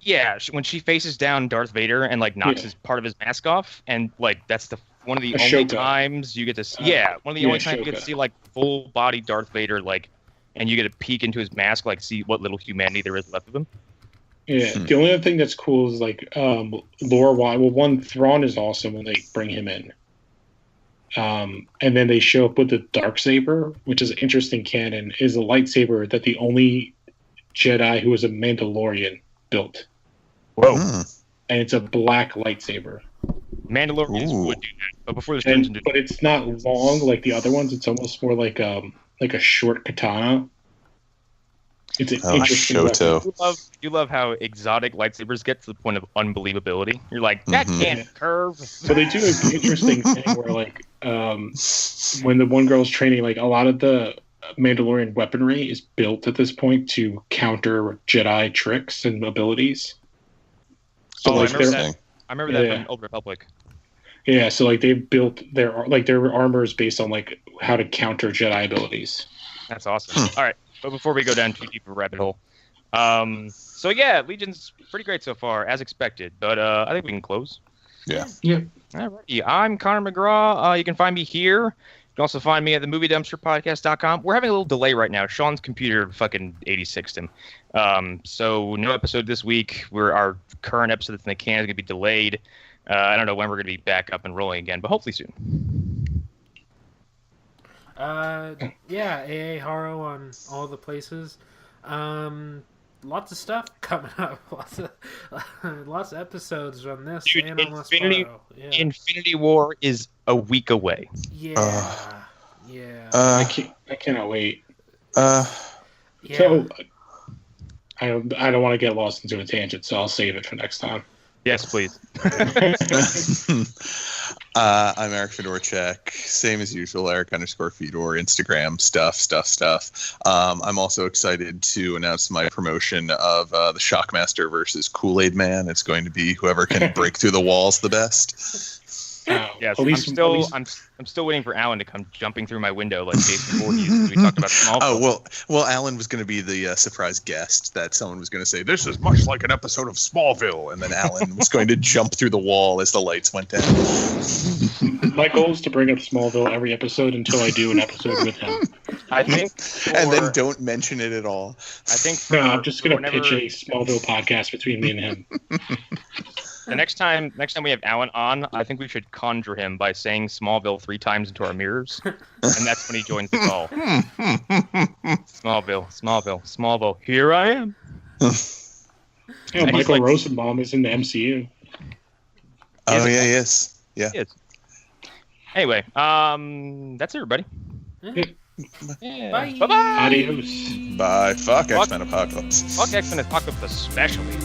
Yeah, when she faces down Darth Vader and like knocks his part of his mask off, and like that's one of the only times you get to see. One of the only times you get to see like full body Darth Vader, like, and you get a peek into his mask, like see what little humanity there is left of him. Yeah, the only other thing that's cool is like lore-wise. Well, one, Thrawn is awesome when they bring him in. And then they show up with the Darksaber, which is interesting canon, is a lightsaber that the only Jedi who was a Mandalorian built. Whoa. And it's a black lightsaber. Mandalorians would do that, but before this turns into... But it's not long like the other ones. It's almost more like a short katana. It's an interesting weapon. You love how exotic lightsabers get to the point of unbelievability. You're like, that can't curve. So they do an interesting thing where, like, when the one girl's training, like, a lot of the Mandalorian weaponry is built at this point to counter Jedi tricks and abilities. So, I remember that from Old Republic. Yeah, so, like, they built their armor is based on, like, how to counter Jedi abilities. That's awesome. All right. But before we go down too deep of a rabbit hole, so yeah, Legion's pretty great so far, as expected. But I think we can close. Yeah. Alrighty, I'm Connor McGraw. You can find me here. You can also find me at the MovieDumpsterPodcast.com. We're having a little delay right now. Sean's computer fucking 86'd him. So no episode this week. Our current episode that's in the can is gonna be delayed. I don't know when we're gonna be back up and rolling again, but hopefully soon. AA Haro on all the places. Lots of stuff coming up. Lots of episodes on this. Dude, and on Infinity War is a week away. Yeah. I cannot wait. Yeah. So I don't want to get lost into a tangent, so I'll save it for next time. Yes, please. I'm Eric Fedorchak. Same as usual, Eric_Fedor, Instagram stuff. I'm also excited to announce my promotion of the Shockmaster versus Kool-Aid Man. It's going to be whoever can break through the walls the best. Yes, I'm still waiting for Alan to come jumping through my window like Jason Voorhees. We talked about Smallville. Oh well, Alan was going to be the surprise guest that someone was going to say, "This is much like an episode of Smallville," and then Alan was going to jump through the wall as the lights went down. My goal is to bring up Smallville every episode until I do an episode with him. I think, and then don't mention it at all. I think I'm just going to pitch a Smallville podcast between me and him. The next time we have Alan on, I think we should conjure him by saying Smallville 3 times into our mirrors, and that's when he joins the call. Smallville. Here I am. Yeah, Michael Rosenbaum is in the MCU. Oh yeah, yes, yeah. He is. Anyway, that's everybody. Yeah. Bye. Bye. Adios. Bye. Fuck X-Men Apocalypse. Fuck X-Men Apocalypse especially.